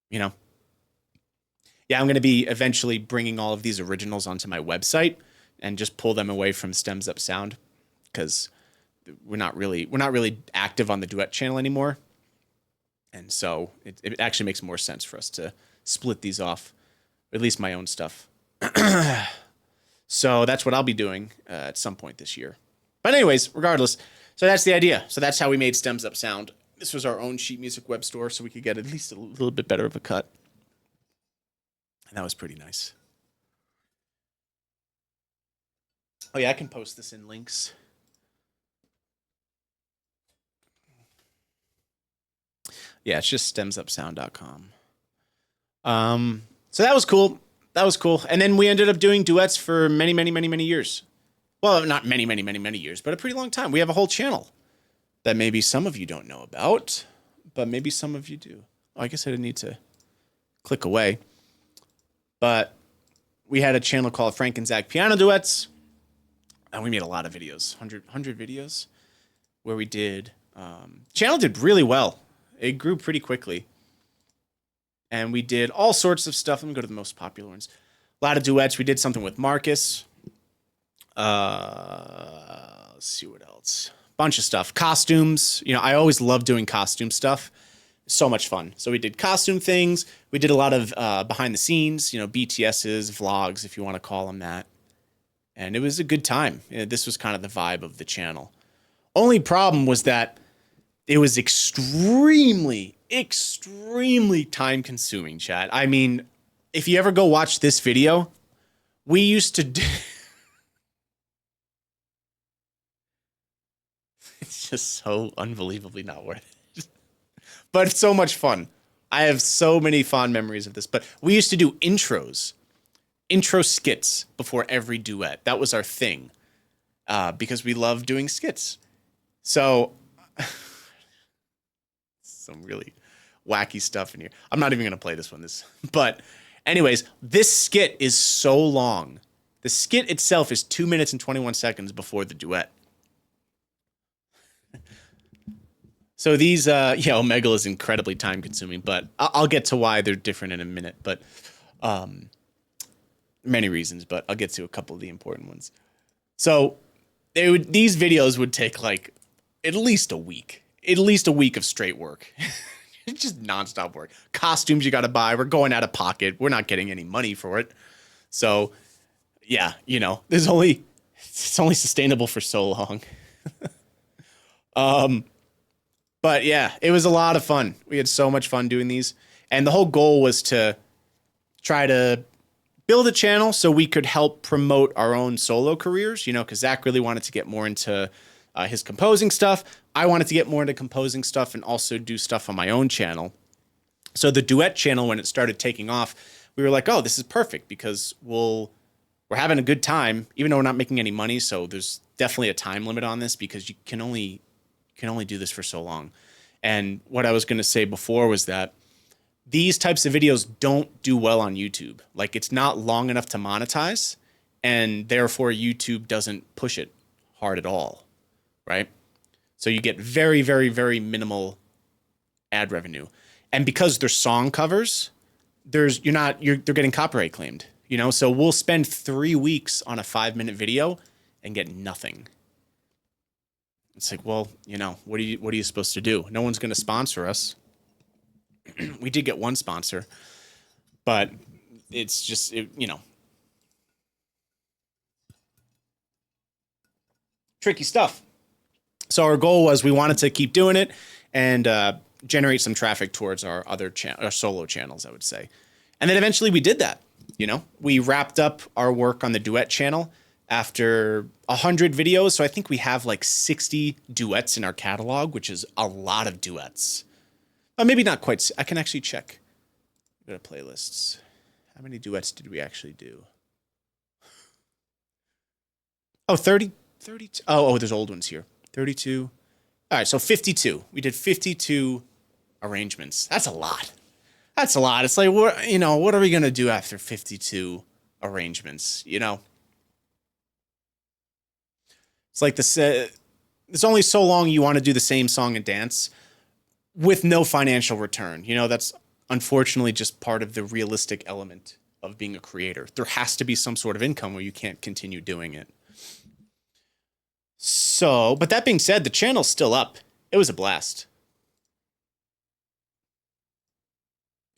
you know, yeah, I'm going to be eventually bringing all of these originals onto my website and just pull them away from Stemsup Sound, because we're not really active on the duet channel anymore. And so it actually makes more sense for us to split these off, or at least my own stuff. So that's what I'll be doing at some point this year. But anyways, regardless, so that's the idea. So that's how we made Stemsup Sound. This was our own sheet music web store, so we could get at least a little bit better of a cut. And that was pretty nice. Oh yeah, I can post this in links. Yeah, it's just stemsupsound.com. So that was cool. That was cool. And then we ended up doing duets for many, many, many, many years. Well, not many, many, many, many years, but a pretty long time. We have a whole channel that maybe some of you don't know about, but maybe some of you do. Oh, I guess I didn't need to click away. But we had a channel called Frank and Zach Piano Duets, and we made a lot of videos, 100 videos, where we did, channel did really well. It grew pretty quickly. And we did all sorts of stuff. Let me go to the most popular ones. A lot of duets. We did something with Marcus. Let's see what else. Bunch of stuff. Costumes. You know, I always love doing costume stuff. So much fun. So we did costume things. We did a lot of behind the scenes, you know, BTSs, vlogs, if you want to call them that. and it was a good time. This was kind of the vibe of the channel. Only problem was that it was extremely, extremely time consuming, chat. I mean, if you ever go watch this video, we used to do... It's just so unbelievably not worth it. But it's so much fun. I have so many fond memories of this. But we used to do intros, intro skits before every duet. That was our thing, because we love doing skits. So, some really wacky stuff in here. I'm not even going to play this one. But anyways, this skit is so long. The skit itself is 2 minutes and 21 seconds before the duet. So these, Omegle is incredibly time consuming, but I'll get to why they're different in a minute. But many reasons, but I'll get to a couple of the important ones. So these videos would take like at least a week of straight work. Just nonstop work. Costumes you got to buy. We're going out of pocket. We're not getting any money for it. So yeah, it's only sustainable for so long. But yeah, it was a lot of fun. We had so much fun doing these. And the whole goal was to try to build a channel so we could help promote our own solo careers, because Zach really wanted to get more into his composing stuff. I wanted to get more into composing stuff and also do stuff on my own channel. So the duet channel, when it started taking off, we were like, oh, this is perfect because we're having a good time, even though we're not making any money. So there's definitely a time limit on this because you can only do this for so long. And what I was going to say before was that these types of videos don't do well on YouTube. Like, it's not long enough to monetize, and therefore YouTube doesn't push it hard at all, right? So you get very, very, very minimal ad revenue. And because they're song covers, they're getting copyright claimed, So we'll spend 3 weeks on a 5-minute video and get nothing. It's like, well, what are you supposed to do? No one's going to sponsor us. We did get one sponsor, but it's just, tricky stuff. So our goal was we wanted to keep doing it and generate some traffic towards our solo channels, I would say. And then eventually we did that. We wrapped up our work on the duet channel after 100 videos. So I think we have like 60 duets in our catalog, which is a lot of duets. Maybe not quite. I can actually check. Go to playlists. How many duets did we actually do? Oh, 30. 32. Oh, there's old ones here. 32. All right, so 52. We did 52 arrangements. That's a lot. It's like, what are we going to do after 52 arrangements, It's like it's only so long you want to do the same song and dance with no financial return. That's unfortunately just part of the realistic element of being a creator. There has to be some sort of income where you can't continue doing it. So, but that being said, the channel's still up. It was a blast.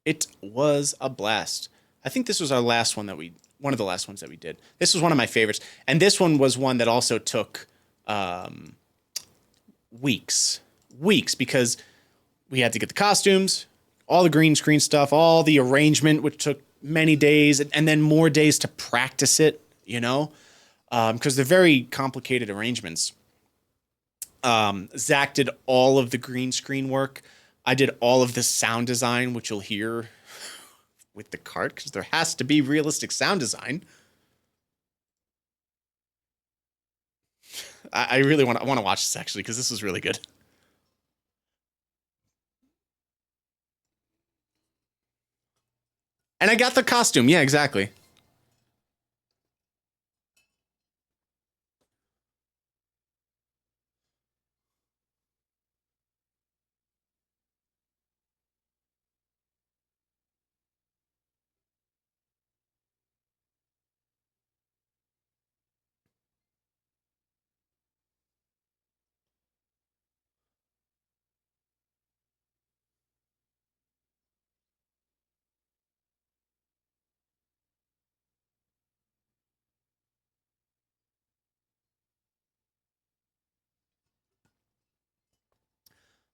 It was a blast. I think this was one of the last ones that we did. This was one of my favorites. And this one was one that also took weeks because we had to get the costumes, all the green screen stuff, all the arrangement, which took many days, and then more days to practice it, because they're very complicated arrangements. Zach did all of the green screen work. I did all of the sound design, which you'll hear with the cart, because there has to be realistic sound design. I really want to watch this, actually, because this is really good. And I got the costume. Yeah, exactly.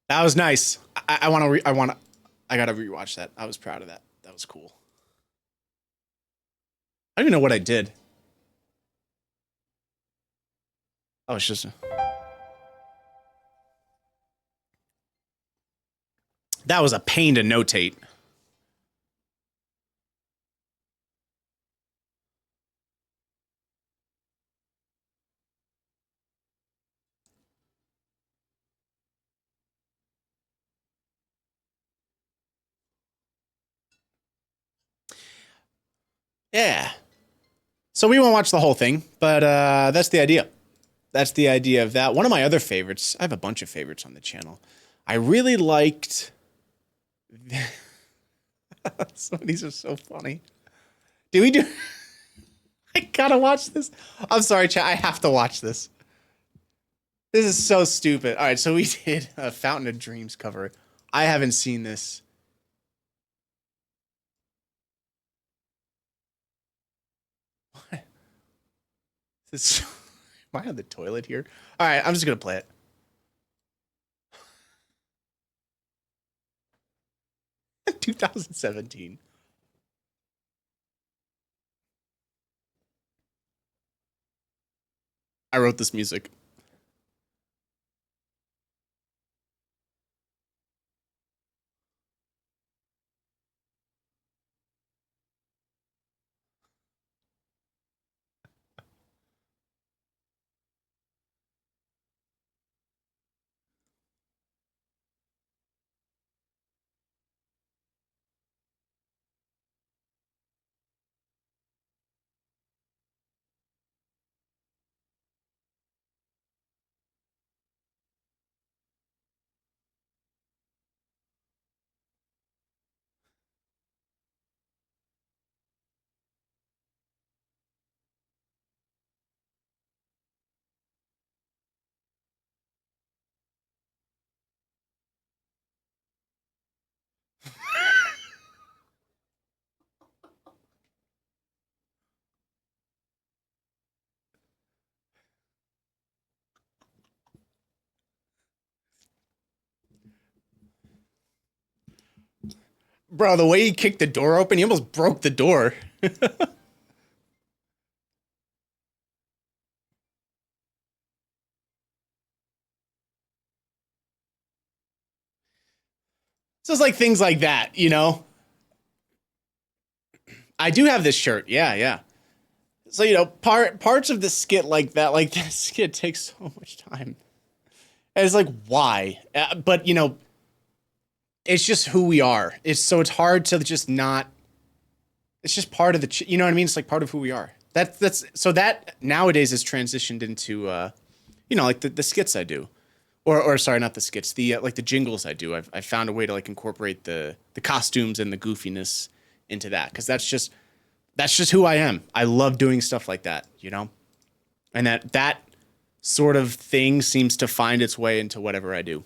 That was nice. I want to. I gotta rewatch that. I was proud of that. That was cool. I don't even know what I did. Oh, it's just. That was a pain to notate. Yeah. So we won't watch the whole thing, but that's the idea. That's the idea of that. One of my other favorites, I have a bunch of favorites on the channel. I really liked. Some of these are so funny. Do we do? I gotta watch this. I'm sorry, chat. I have to watch this. This is so stupid. All right, so we did a Fountain of Dreams cover. I haven't seen this. What? This. Am I on the toilet here? All right, I'm just gonna play it. – 2017. I wrote this music. Bro, the way he kicked the door open, he almost broke the door. So it's like things like that, you know? I do have this shirt. Yeah, yeah. So, you know, parts of the skit like that, like this skit takes so much time. And it's like, why? But, you know, it's just who we are. It's hard to just not. It's just part of the. You know what I mean? It's like part of who we are. That's so that nowadays has transitioned into, you know, like the skits I do, or sorry, not the skits. The like the jingles I do. I've found a way to like incorporate the costumes and the goofiness into that because that's just who I am. I love doing stuff like that. You know, and that sort of thing seems to find its way into whatever I do.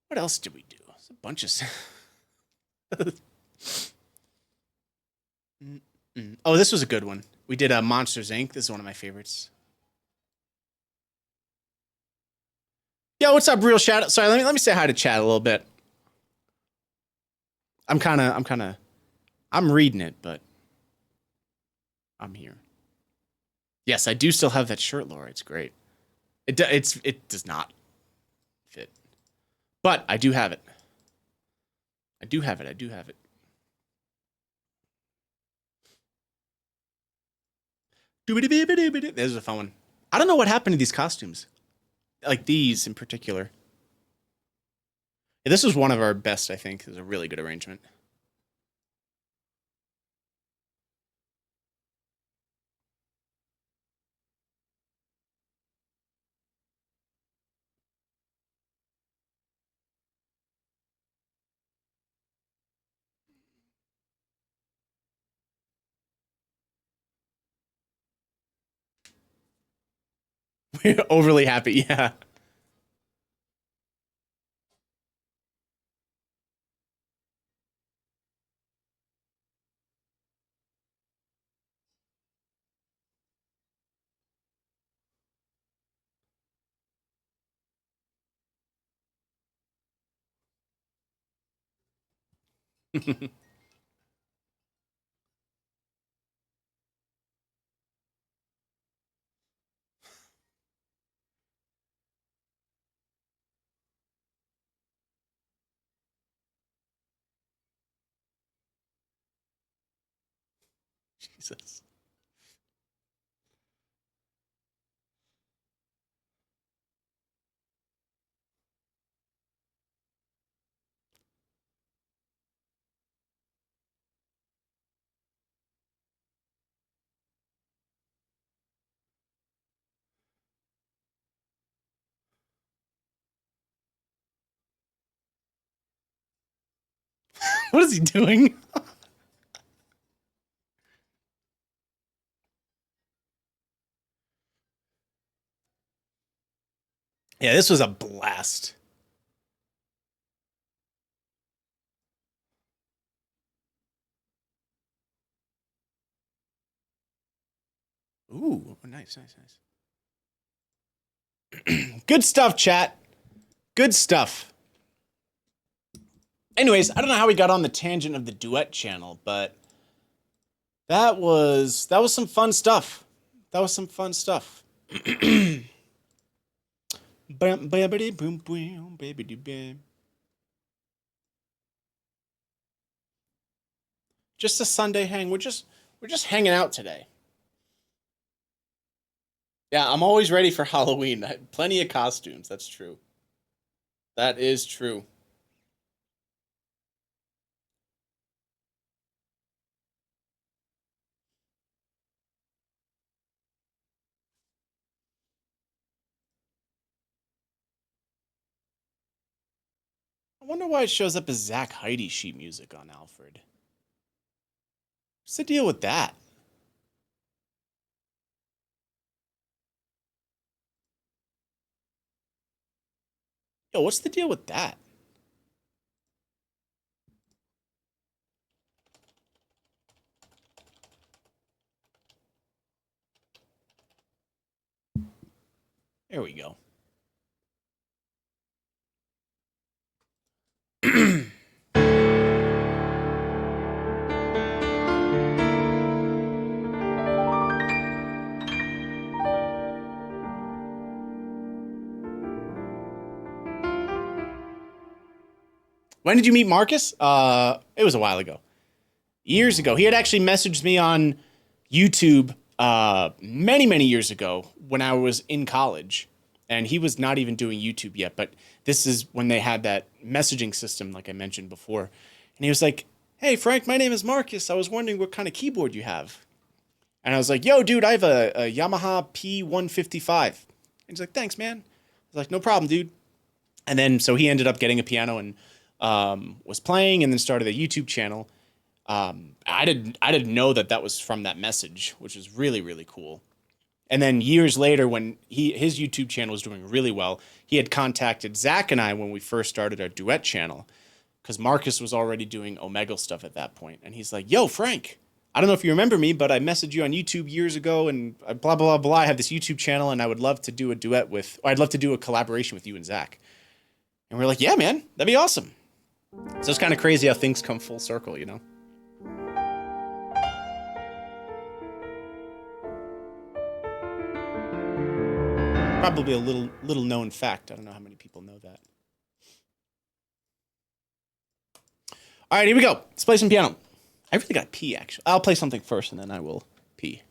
What else did we do? It's a bunch of. Oh, this was a good one. We did Monsters Inc. This is one of my favorites. Yo, what's up, real chat? Sorry, let me say hi to chat a little bit. I'm reading it, but I'm here. Yes, I do still have that shirt, Laura. It's great. It does not fit, but I do have it. I do have it. I do have it. There's a fun one. I don't know what happened to these costumes, like these in particular. Yeah, this was one of our best, I think. It was a really good arrangement. We're overly happy, yeah. Jesus. What is he doing? Yeah, this was a blast. Ooh, nice, nice, nice. Good stuff, chat. Good stuff. Anyways, I don't know how we got on the tangent of the duet channel, but that was some fun stuff. That was some fun stuff. Just a Sunday hang. We're just hanging out today. Yeah, I'm always ready for Halloween. Plenty of costumes. That's true. That is true. I wonder why it shows up as Zach Heidi sheet music on Alfred. What's the deal with that? Yo, what's the deal with that? There we go. When did you meet Marcus? It was a while ago. Years ago. He had actually messaged me on YouTube many, many years ago when I was in college. And he was not even doing YouTube yet, but this is when they had that messaging system, like I mentioned before. And he was like, "Hey, Frank, my name is Marcus. I was wondering what kind of keyboard you have." And I was like, "Yo, dude, I have a Yamaha P155. And he's like, "Thanks, man." I was like, "No problem, dude." And then so he ended up getting a piano and was playing, and then started a YouTube channel. I didn't know that was from that message, which is really, really cool. And then years later, when his YouTube channel was doing really well, he had contacted Zach and I when we first started our duet channel, because Marcus was already doing Omegle stuff at that point. And he's like, "Yo, Frank, I don't know if you remember me, but I messaged you on YouTube years ago, and blah, blah, blah, blah. I have this YouTube channel, and I would love to do a duet with, or I'd love to do a collaboration with you and Zach." And we're like, "Yeah, man, that'd be awesome." So it's kind of crazy how things come full circle, you know? Probably a little known fact. I don't know how many people know that. All right, here we go. Let's play some piano. I really got to pee, actually. I'll play something first, and then I will pee.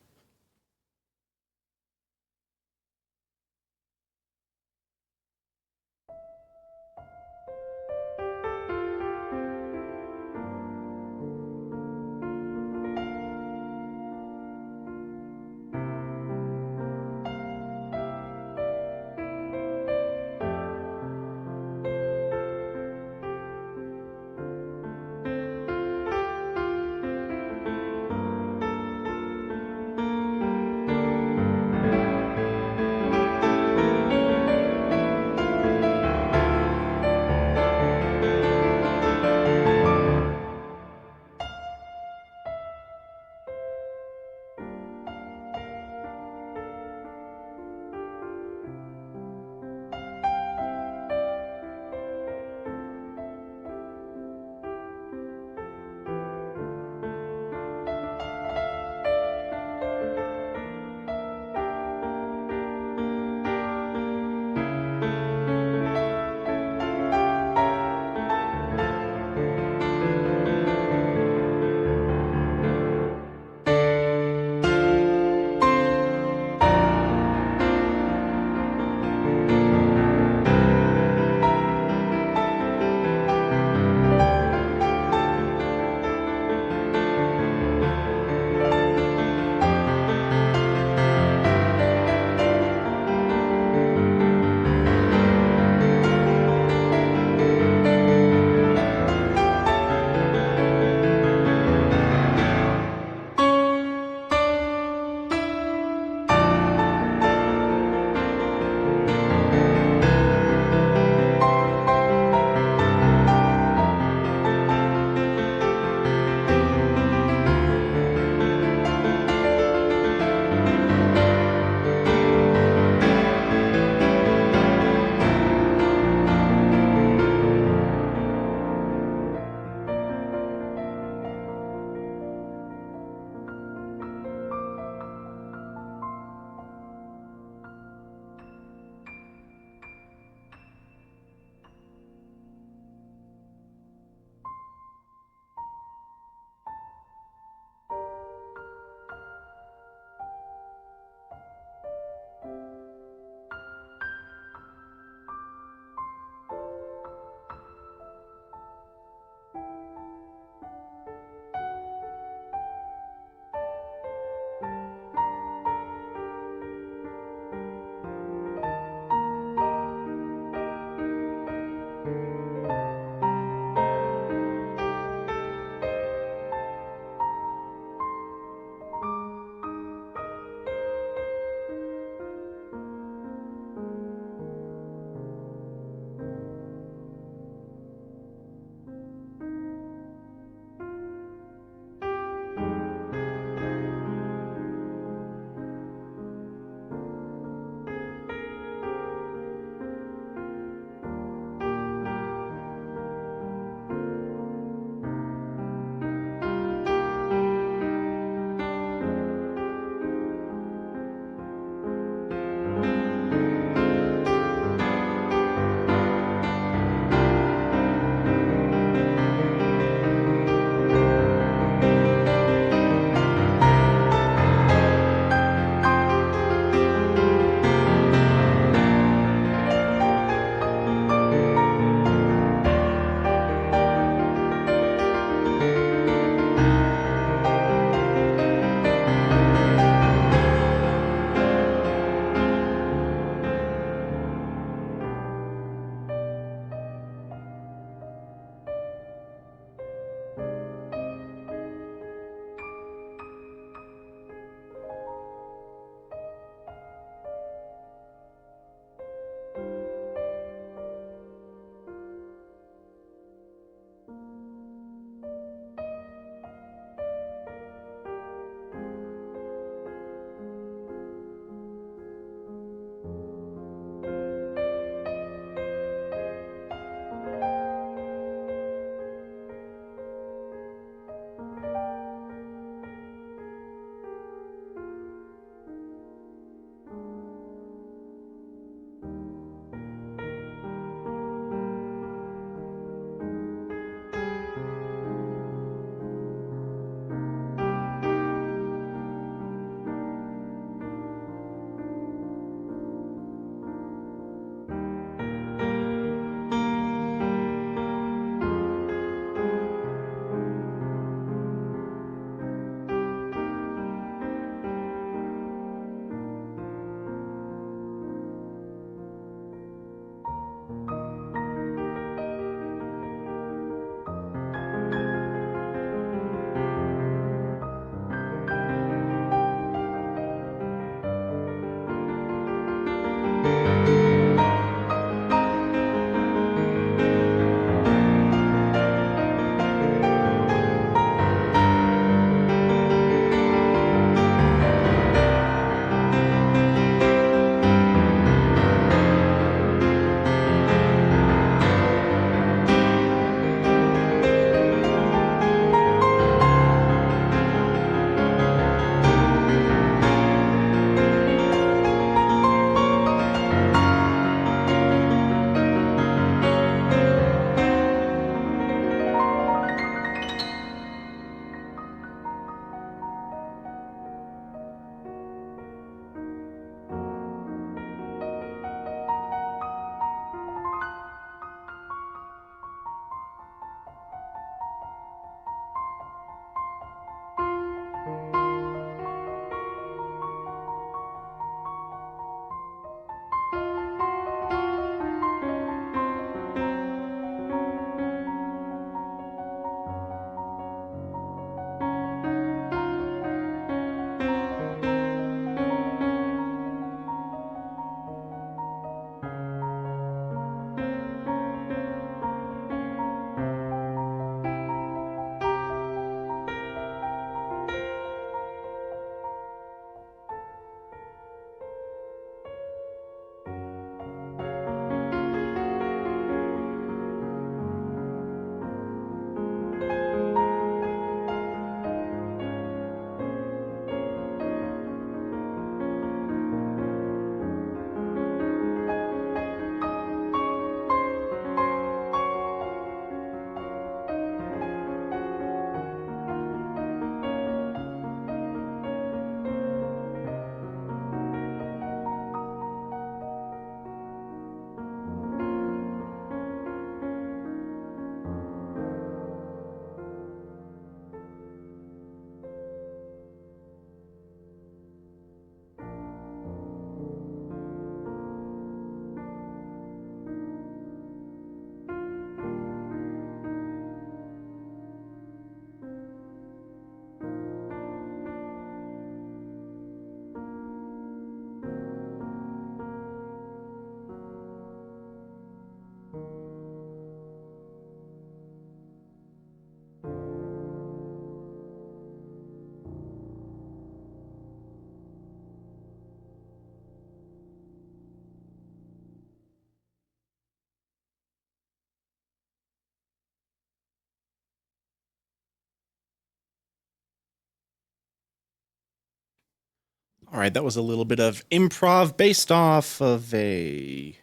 All right, that was a little bit of improv based off of a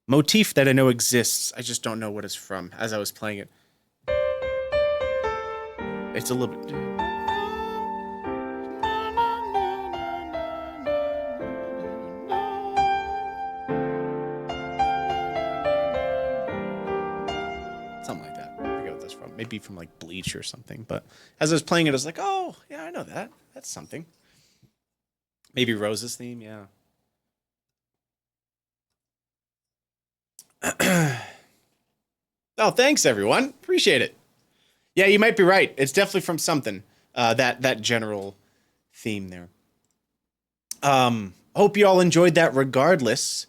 motif that I know exists. I just don't know what it's from as I was playing it. It's a little bit. Something like that. I forget what that's from. Maybe from like Bleach or something. But as I was playing it, I was like, oh, yeah, I know that. That's something. Maybe Rosa's theme, yeah. Oh, thanks everyone. Appreciate it. Yeah, you might be right. It's definitely from something. That general theme there. Hope you all enjoyed that regardless.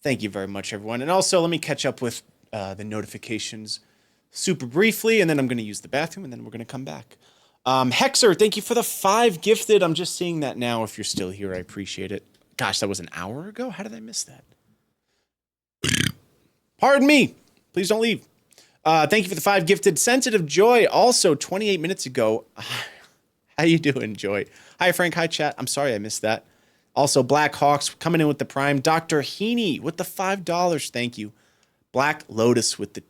Thank you very much, everyone. And also, let me catch up with the notifications super briefly, and then I'm going to use the bathroom, and then we're going to come back. Hexer, thank you for the 5 gifted. I'm just seeing that now. If you're still here, I appreciate it. Gosh, that was an hour ago? How did I miss that? Pardon me. Please don't leave. Thank you for the 5 gifted. Sensitive Joy, also 28 minutes ago. How you doing, Joy? Hi, Frank. Hi, chat. I'm sorry I missed that. Also, Black Hawks coming in with the Prime. Dr. Heaney with the $5. Thank you. Black Lotus with the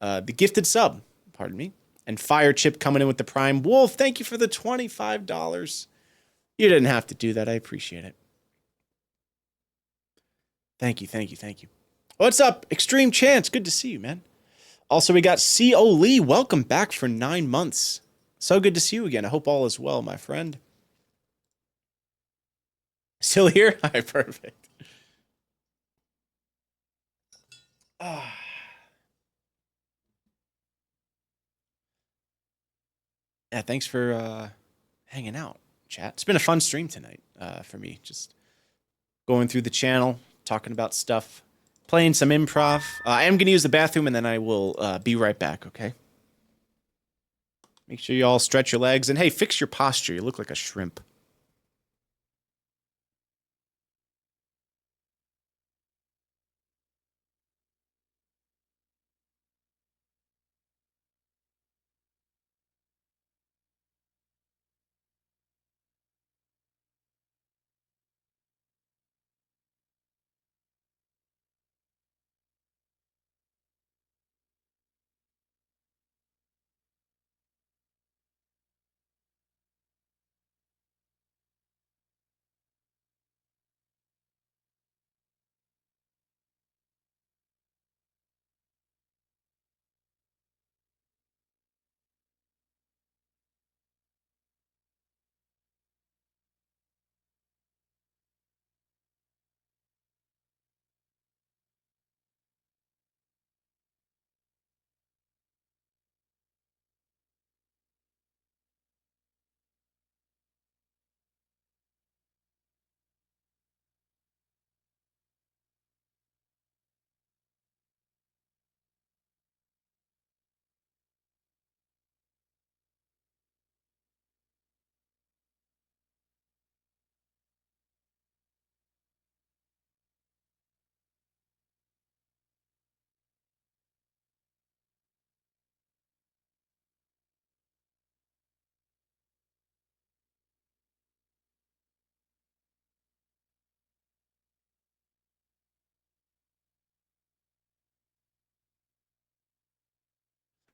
the gifted sub. Pardon me. And Fire Chip coming in with the Prime. Wolf, thank you for the $25. You didn't have to do that. I appreciate it. Thank you, thank you, thank you. What's up, Extreme Chance? Good to see you, man. Also, we got C.O. Lee. Welcome back for 9 months. So good to see you again. I hope all is well, my friend. Still here? All right, perfect. Yeah, thanks for hanging out, chat. It's been a fun stream tonight for me. Just going through the channel, talking about stuff, playing some improv. I am going to use the bathroom, and then I will be right back, okay? Make sure you all stretch your legs. And, hey, fix your posture. You look like a shrimp.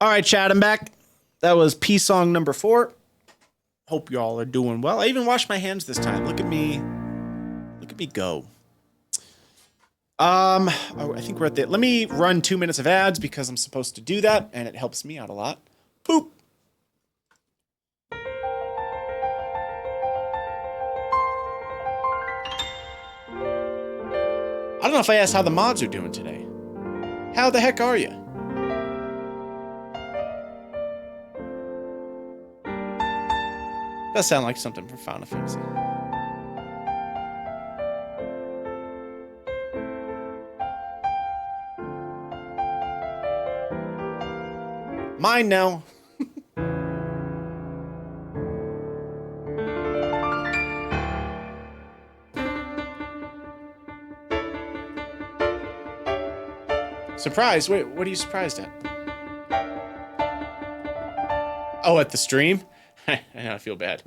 All right, chat, I'm back. That was P song number 4. Hope you all are doing well. I even washed my hands this time. Look at me. Look at me go. Oh, I think we're at the... Let me run 2 minutes of ads because I'm supposed to do that, and it helps me out a lot. Boop. I don't know if I asked how the mods are doing today. How the heck are you? That sounds like something from Final Fantasy. Mine now. Surprise? Wait, what are you surprised at? Oh, at the stream? I know, I feel bad.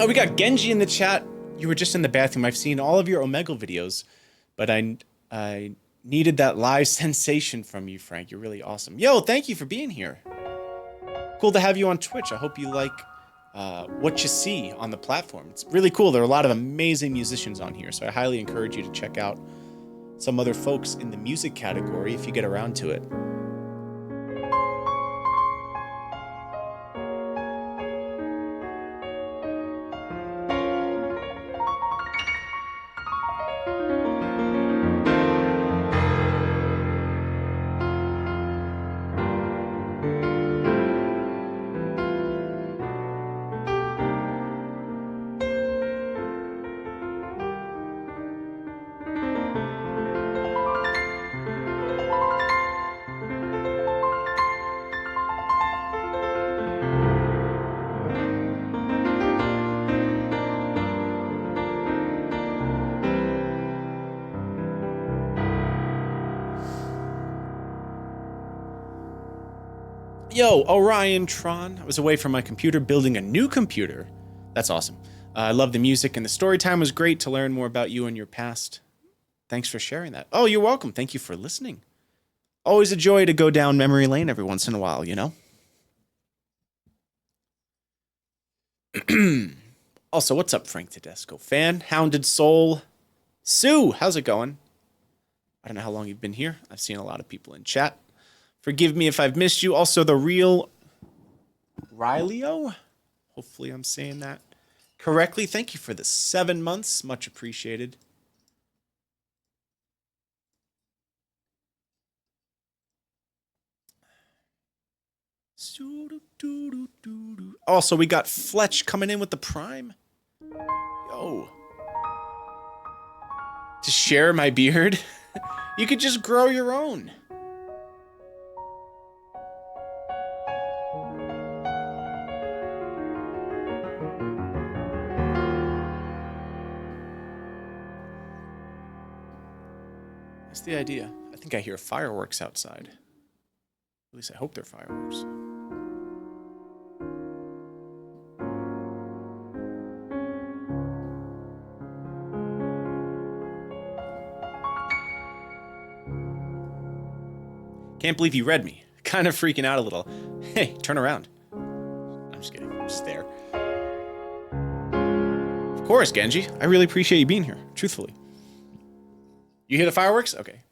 Oh, we got Genji in the chat. You were just in the bathroom. I've seen all of your Omegle videos, but I needed that live sensation from you, Frank. You're really awesome. Yo, thank you for being here. Cool to have you on Twitch. I hope you like what you see on the platform. It's really cool. There are a lot of amazing musicians on here, so I highly encourage you to check out some other folks in the music category if you get around to it. Yo, Orion Tron. I was away from my computer building a new computer. That's awesome. I love the music and the story time was great to learn more about you and your past. Thanks for sharing that. Oh, you're welcome. Thank you for listening. Always a joy to go down memory lane every once in a while, you know? Also, what's up, Frank Tedesco? Fan, Hounded Soul. Sue, how's it going? I don't know how long you've been here. I've seen a lot of people in chat. Forgive me if I've missed you. Also, the real Ryleo. Hopefully I'm saying that correctly. Thank you for the 7 months. Much appreciated. Also, we got Fletch coming in with the Prime. Yo. To share my beard? You could just grow your own. That's the idea. I think I hear fireworks outside. At least I hope they're fireworks. Can't believe you read me. Kind of freaking out a little. Hey, turn around. I'm just kidding. I'm just there. Of course, Genji. I really appreciate you being here, truthfully. You hear the fireworks? Okay.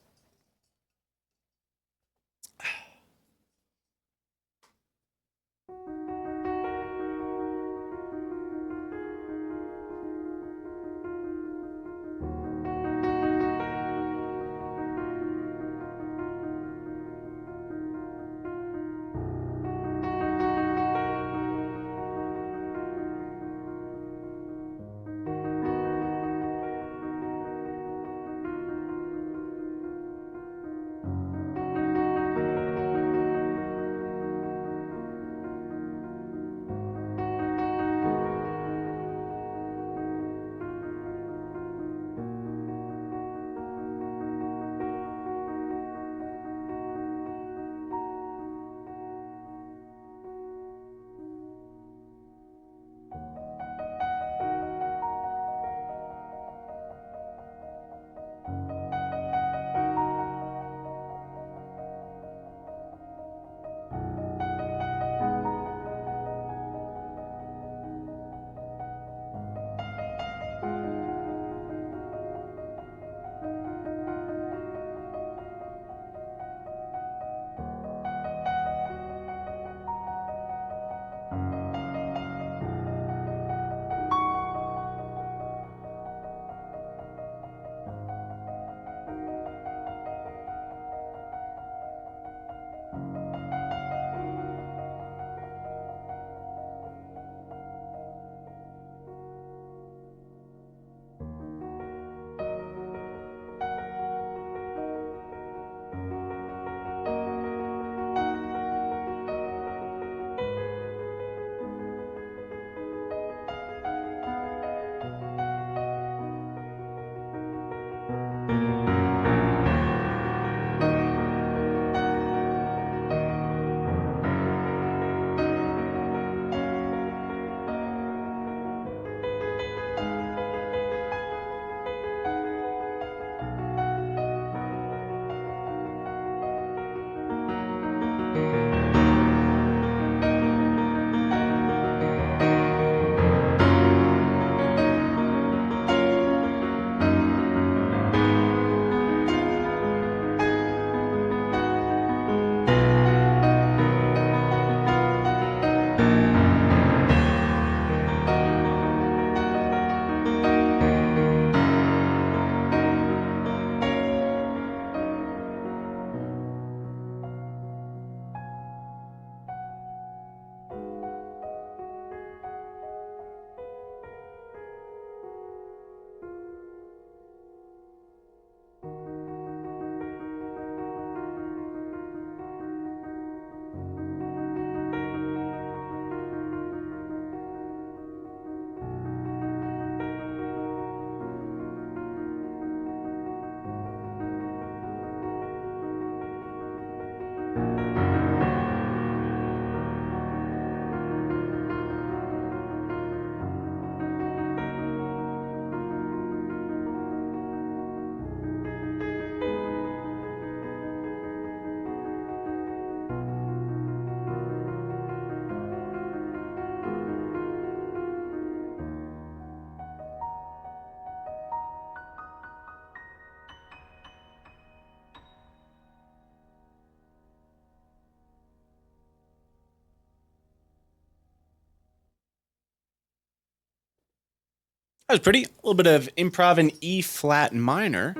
That was pretty. A little bit of improv in E flat minor.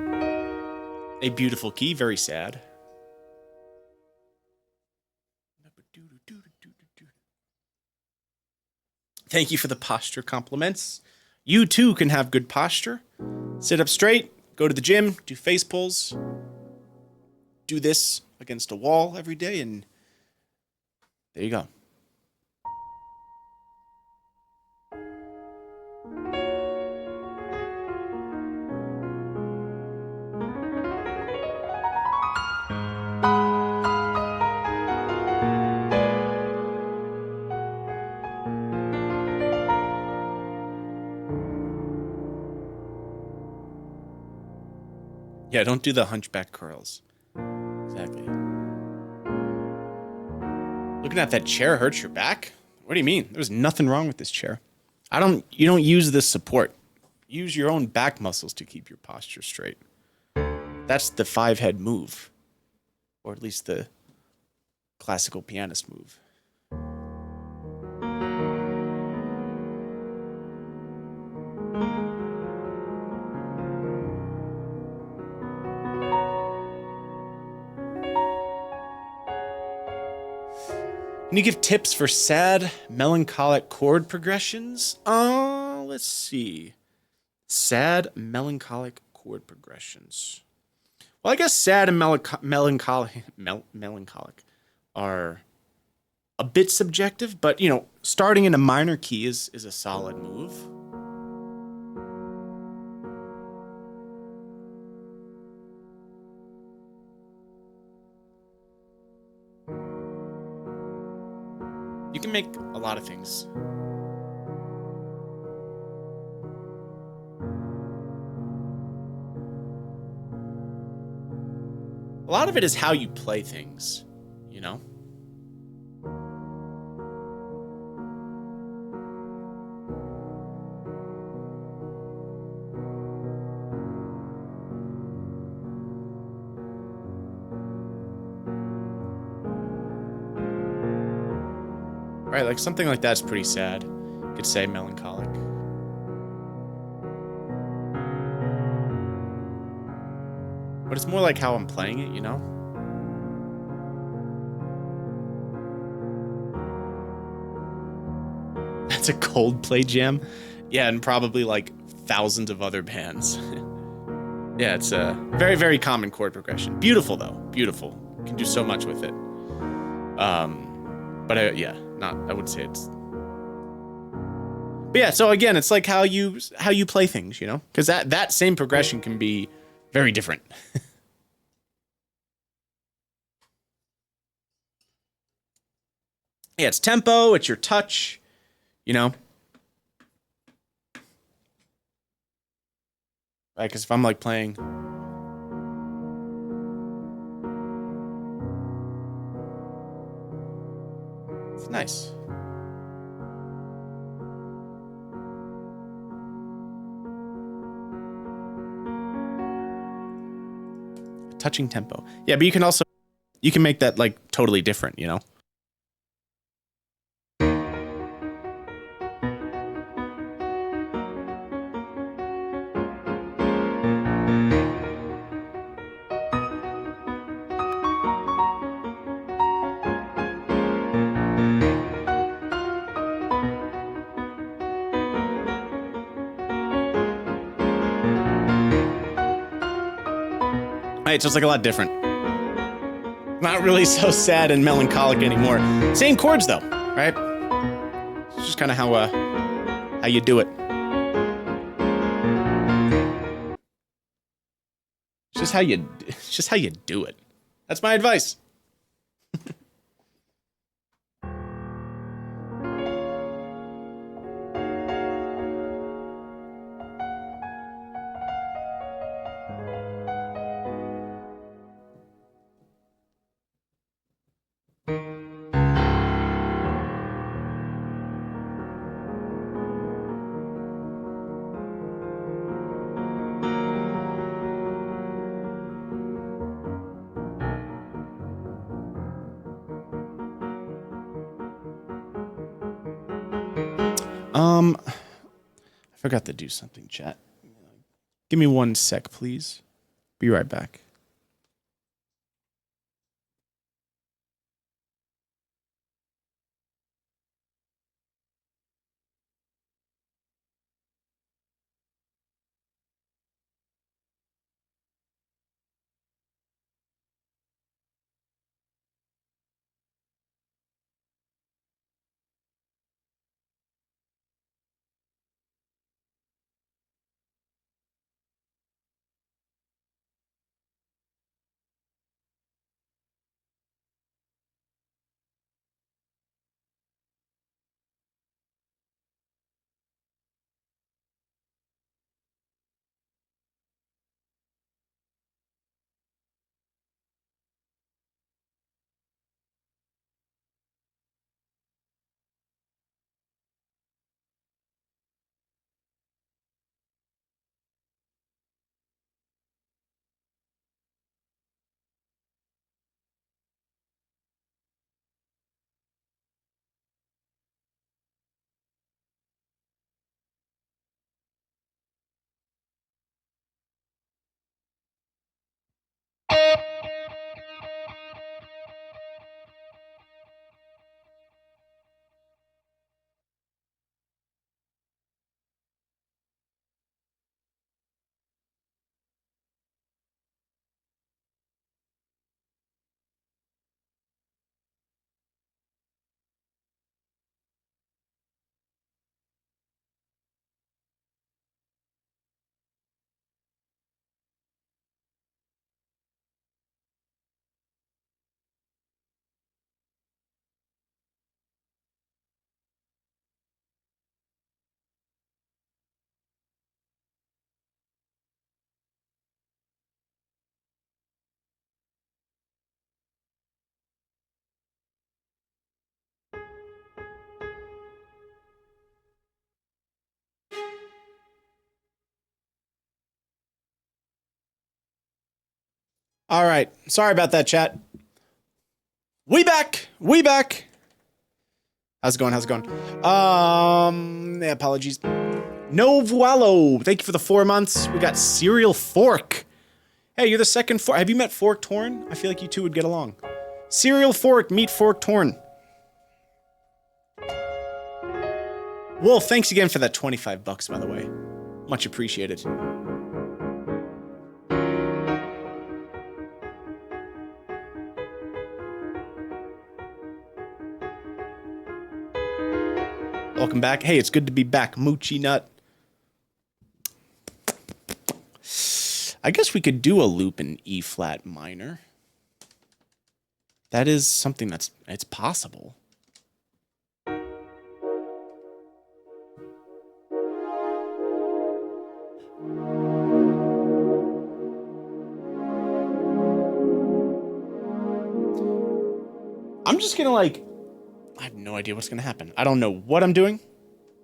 A beautiful key, very sad. Thank you for the posture compliments. You too can have good posture. Sit up straight, go to the gym, do face pulls. Do this against a wall every day, and there you go. Yeah, don't do the hunchback curls. Exactly. Looking at that chair hurts your back? What do you mean? There's nothing wrong with this chair. You don't use this support. Use your own back muscles to keep your posture straight. That's the 5-head move. Or at least the classical pianist move. Can you give tips for sad, melancholic chord progressions? Let's see. Sad, melancholic chord progressions. Well, I guess sad and melancholic are a bit subjective, but, you know, starting in a minor key is a solid move. You can make a lot of things. A lot of it is how you play things, you know? Right, like something like that's pretty sad. You could say melancholic. But it's more like how I'm playing it, you know? That's a Coldplay jam? Yeah, and probably like thousands of other bands. Yeah, it's a very, very common chord progression. Beautiful, though. Beautiful. You can do so much with it. But yeah, I would say it's... But yeah, so again, it's like how you play things, you know? Because that same progression can be very different. Yeah, it's tempo, it's your touch, you know? Right, because if I'm like playing... It's nice. Touching tempo. Yeah, but you can make that like totally different, you know? It's just like a lot different. Not really so sad and melancholic anymore. Same chords though, right? It's just kind of how you do it. It's just how you do it. That's my advice. I Forgot to do something, chat. Give me 1 sec, please. Be right back. All right. Sorry about that, chat. We back. We back. How's it going? How's it going? Yeah, apologies. No Vualo. Thank you for the 4 months. We got Serial Fork. Hey, you're the second Fork. Have you met Fork Torn? I feel like you two would get along. Serial Fork, meet Fork Torn. Wolf, thanks again for that 25 bucks, by the way. Much appreciated. Welcome back. Hey, it's good to be back, Moochie Nut. I guess we could do a loop in E flat minor. That is something it's possible. I'm just gonna I have no idea what's gonna happen. I don't know what I'm doing,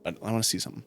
but I want to see something.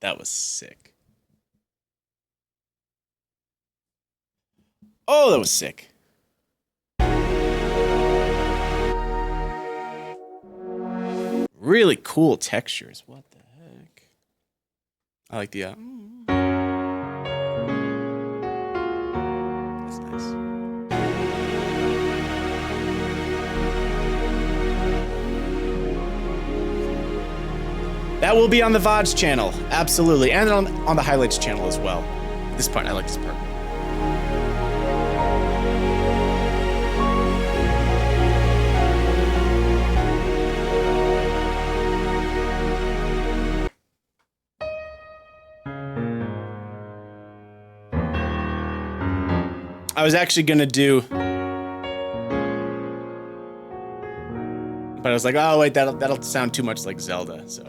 That was sick. Oh, that was sick. Really cool textures. What the heck? I like the that's nice. That will be on the VODs channel, absolutely, and on the highlights channel as well. This part, I like this part. I was actually gonna do, but I was like, oh wait, that'll sound too much like Zelda, so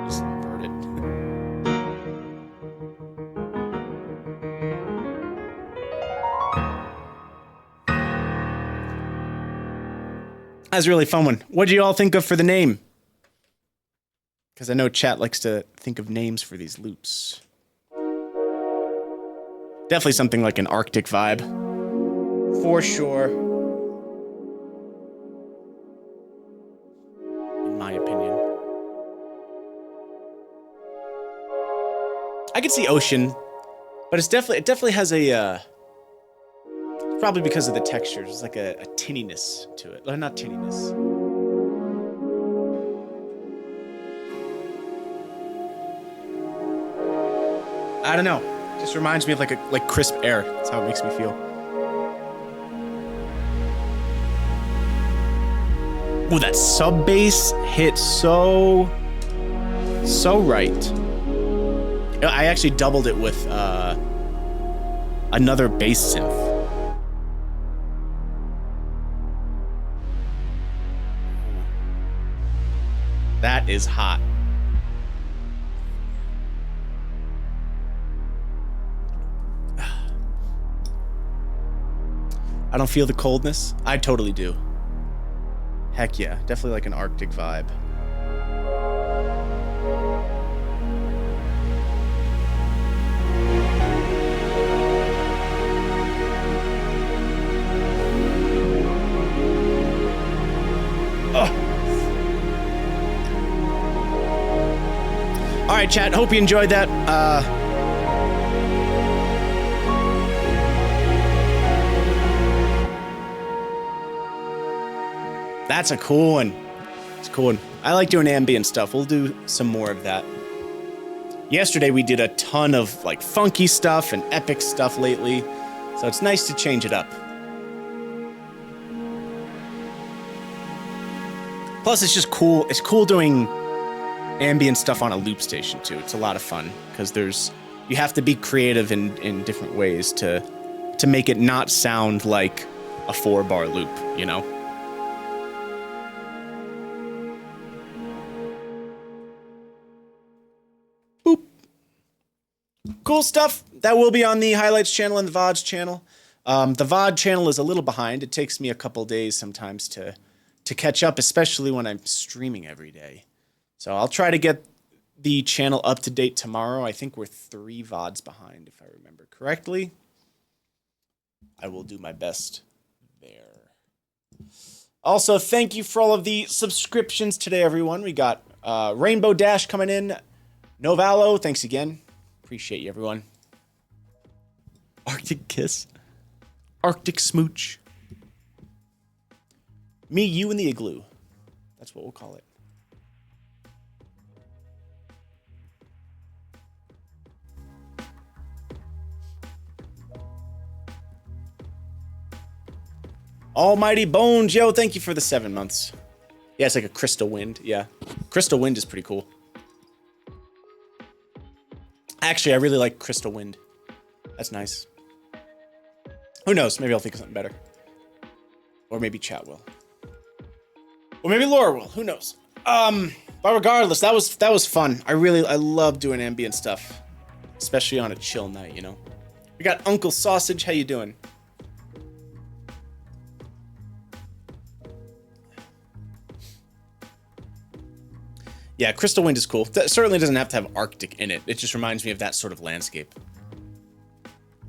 just burn it. That was a really fun one. What did you all think of for the name? Because I know chat likes to think of names for these loops. Definitely something like an Arctic vibe. For sure. In my opinion. I could see ocean, but it definitely has a, probably because of the textures, it's like a tinniness to it. Not tinniness. I don't know. Just reminds me of like crisp air. That's how it makes me feel. Ooh, that sub bass hit so right. I actually doubled it with another bass synth. That is hot. I don't feel the coldness. I totally do. Heck yeah, definitely like an Arctic vibe. All right, chat. Hope you enjoyed that. That's a cool one. It's a cool one. I like doing ambient stuff. We'll do some more of that. Yesterday we did a ton of like funky stuff and epic stuff lately, so it's nice to change it up. Plus, it's just cool. It's cool doing ambient stuff on a loop station too. It's a lot of fun because you have to be creative in different ways to make it not sound like a 4-bar loop, you know? Boop. Cool stuff. That will be on the highlights channel and the VODs channel. The VOD channel is a little behind. It takes me a couple days sometimes to catch up, especially when I'm streaming every day. So I'll try to get the channel up to date tomorrow. I think we're 3 VODs behind, if I remember correctly. I will do my best there. Also, thank you for all of the subscriptions today, everyone. We got Rainbow Dash coming in. Novalo, thanks again. Appreciate you, everyone. Arctic Kiss. Arctic Smooch. Me, you, and the Igloo. That's what we'll call it. Almighty Bones, yo, thank you for the 7 months. Yeah, it's like a crystal wind, yeah. Crystal wind is pretty cool. Actually, I really like crystal wind. That's nice. Who knows, maybe I'll think of something better. Or maybe chat will. Or maybe Laura will, who knows. But regardless, that was fun. I love doing ambient stuff. Especially on a chill night, you know. We got Uncle Sausage, how you doing? Yeah, Crystal Wind is cool. That certainly doesn't have to have Arctic in it. It just reminds me of that sort of landscape.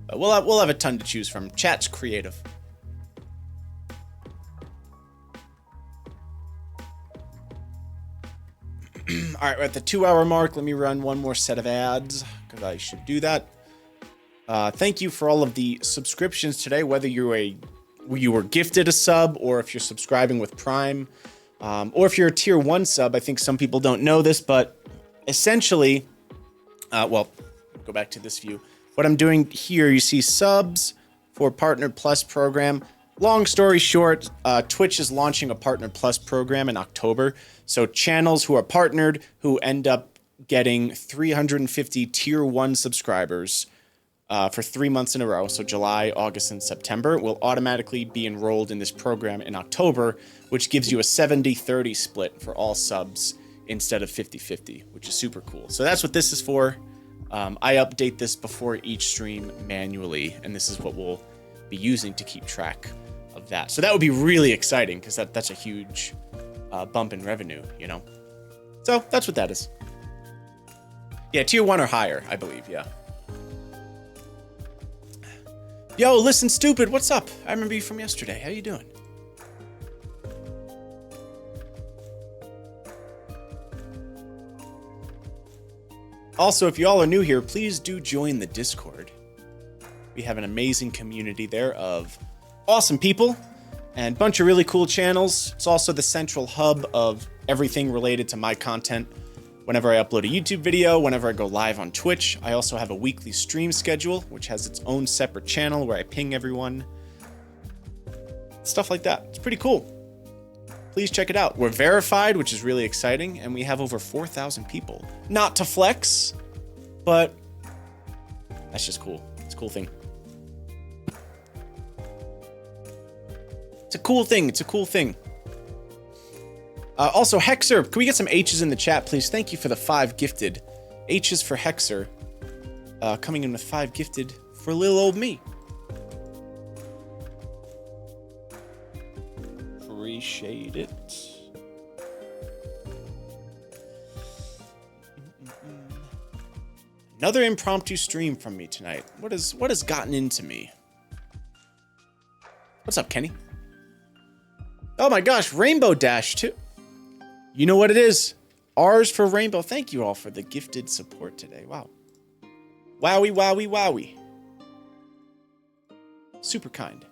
But we'll have a ton to choose from. Chat's creative. All right, we're at the 2-hour mark. Let me run one more set of ads because I should do that. Thank you for all of the subscriptions today, whether you were gifted a sub or if you're subscribing with Prime, or if you're a tier 1 sub. I think some people don't know this, but essentially, well, go back to this view. What I'm doing here, you see subs for Partner Plus program. Long story short, Twitch is launching a Partner Plus program in October. So channels who are partnered, who end up getting 350 tier 1 subscribers for 3 months in a row, so July, August, and September, will automatically be enrolled in this program in October, which gives you a 70-30 split for all subs instead of 50-50, which is super cool. So that's what this is for. I update this before each stream manually, and this is what we'll be using to keep track of that. So that would be really exciting, because that's a huge bump in revenue, you know? So that's what that is. Yeah, tier 1 or higher, I believe, yeah. Yo, listen, stupid, what's up? I remember you from yesterday. How you doing? Also, if y'all are new here, please do join the Discord. We have an amazing community there of awesome people and a bunch of really cool channels. It's also the central hub of everything related to my content. Whenever I upload a YouTube video, whenever I go live on Twitch, I also have a weekly stream schedule, which has its own separate channel where I ping everyone. Stuff like that. It's pretty cool. Please check it out. We're verified, which is really exciting, and we have over 4,000 people. Not to flex, but that's just cool. It's a cool thing. It's a cool thing. It's a cool thing. Also, Hexer, can we get some H's in the chat, please? Thank you for the 5 gifted. H's for Hexer. Coming in with 5 gifted for little old me. Appreciate it. Another impromptu stream from me tonight. What has gotten into me? What's up, Kenny? Oh my gosh, Rainbow Dash too. You know what it is. R's for Rainbow. Thank you all for the gifted support today. Wow. Wowie, wowie, wowie. Super kind.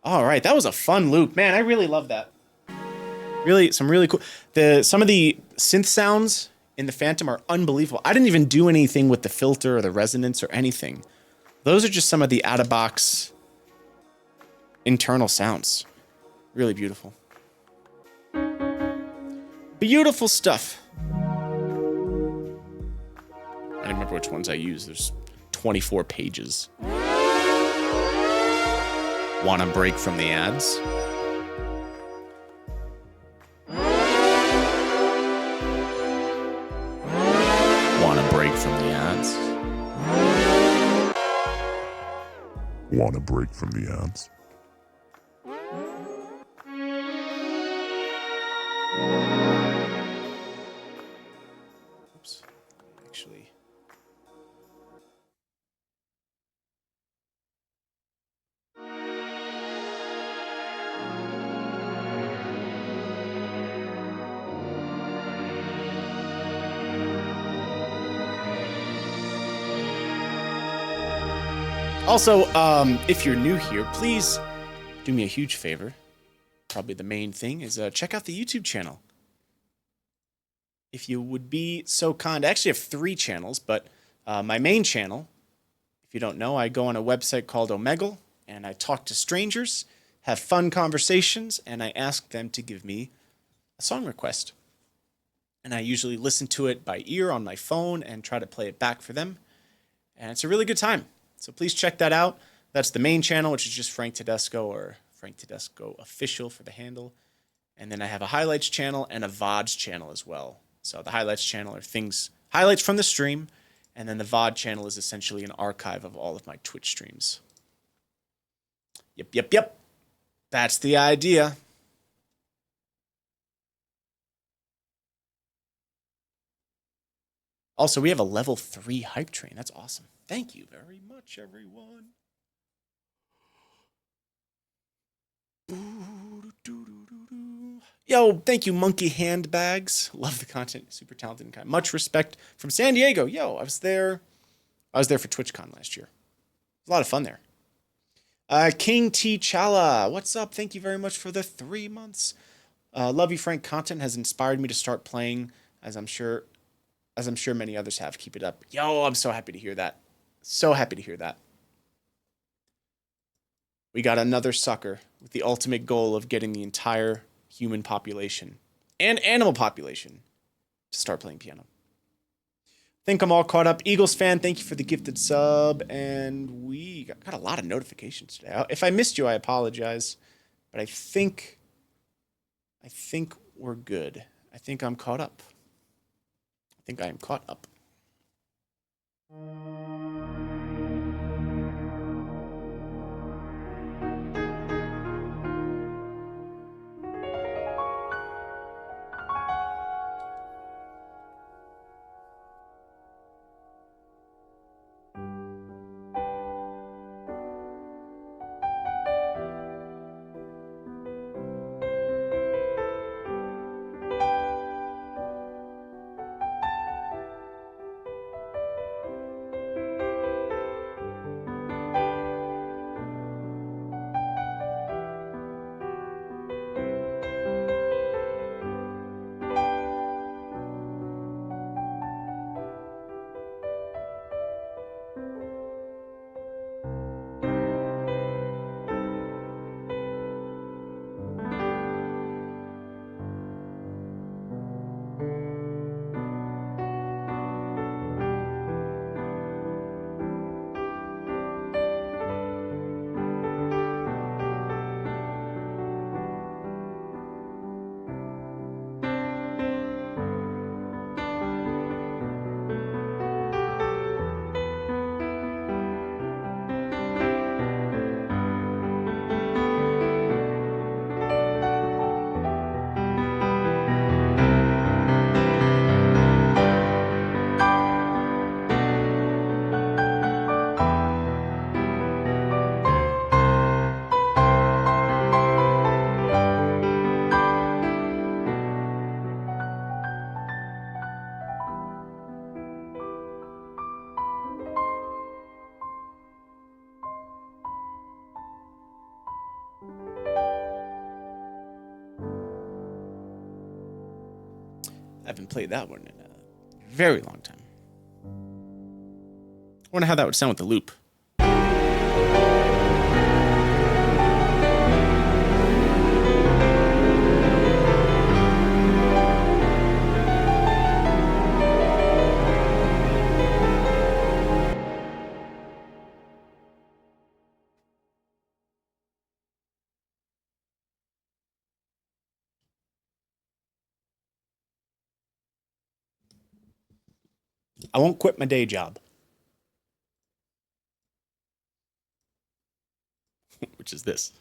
All right, that was a fun loop. Man, I really love that. Really, some really cool. Some of the synth sounds in the Fantom are unbelievable. I didn't even do anything with the filter or the resonance or anything. Those are just some of the out-of-box internal sounds. Really beautiful. Beautiful stuff. I don't remember which ones I use. There's 24 pages. Want a break from the ads? Want a break from the ads? Want a break from the ads? Oops. Actually. Also, if you're new here, please do me a huge favor. Probably the main thing is check out the YouTube channel. If you would be so kind. I actually have 3 channels, but my main channel, if you don't know, I go on a website called Omegle, and I talk to strangers, have fun conversations, and I ask them to give me a song request. And I usually listen to it by ear on my phone and try to play it back for them. And it's a really good time. So please check that out. That's the main channel, which is just Frank Tedesco or Frank Tedesco Official for the handle. And then I have a highlights channel and a VODs channel as well. So the highlights channel are highlights from the stream, And then the VOD channel is essentially an archive of all of my Twitch streams. Yep. That's the idea. Also, we have a level 3 hype train. That's awesome. Thank you very much, everyone. Yo, thank you, Monkey Handbags. Love the content. Super talented and kind. Much respect from San Diego. Yo, I was there for TwitchCon last year. It was a lot of fun there. King T Chala, what's up? Thank you very much for the 3 months. Love you, Frank. Content has inspired me to start playing, as I'm sure many others have. Keep it up. Yo, I'm so happy to hear that. So happy to hear that. We got another sucker with the ultimate goal of getting the entire human population and animal population to start playing piano. Think I'm all caught up. Eagles fan, thank you for the gifted sub. And we got a lot of notifications today. If I missed you, I apologize. But I think we're good. I think I'm caught up. I think I am caught up. I haven't played that one in a very long time. I wonder how that would sound with the loop. I won't quit my day job. Which is this.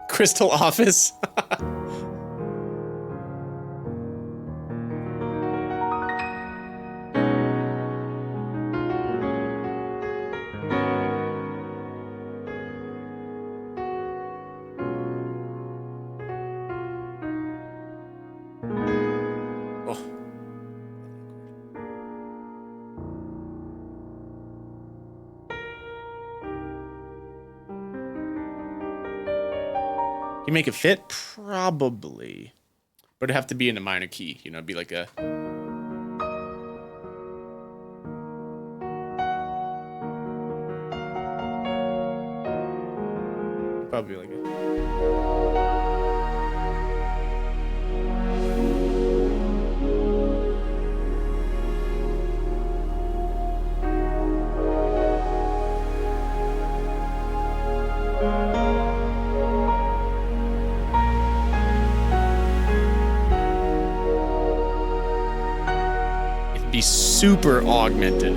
Crystal Office. You make it fit? Probably. But it'd have to be in a minor key. You know, it'd be like a... Probably like a... super augmented.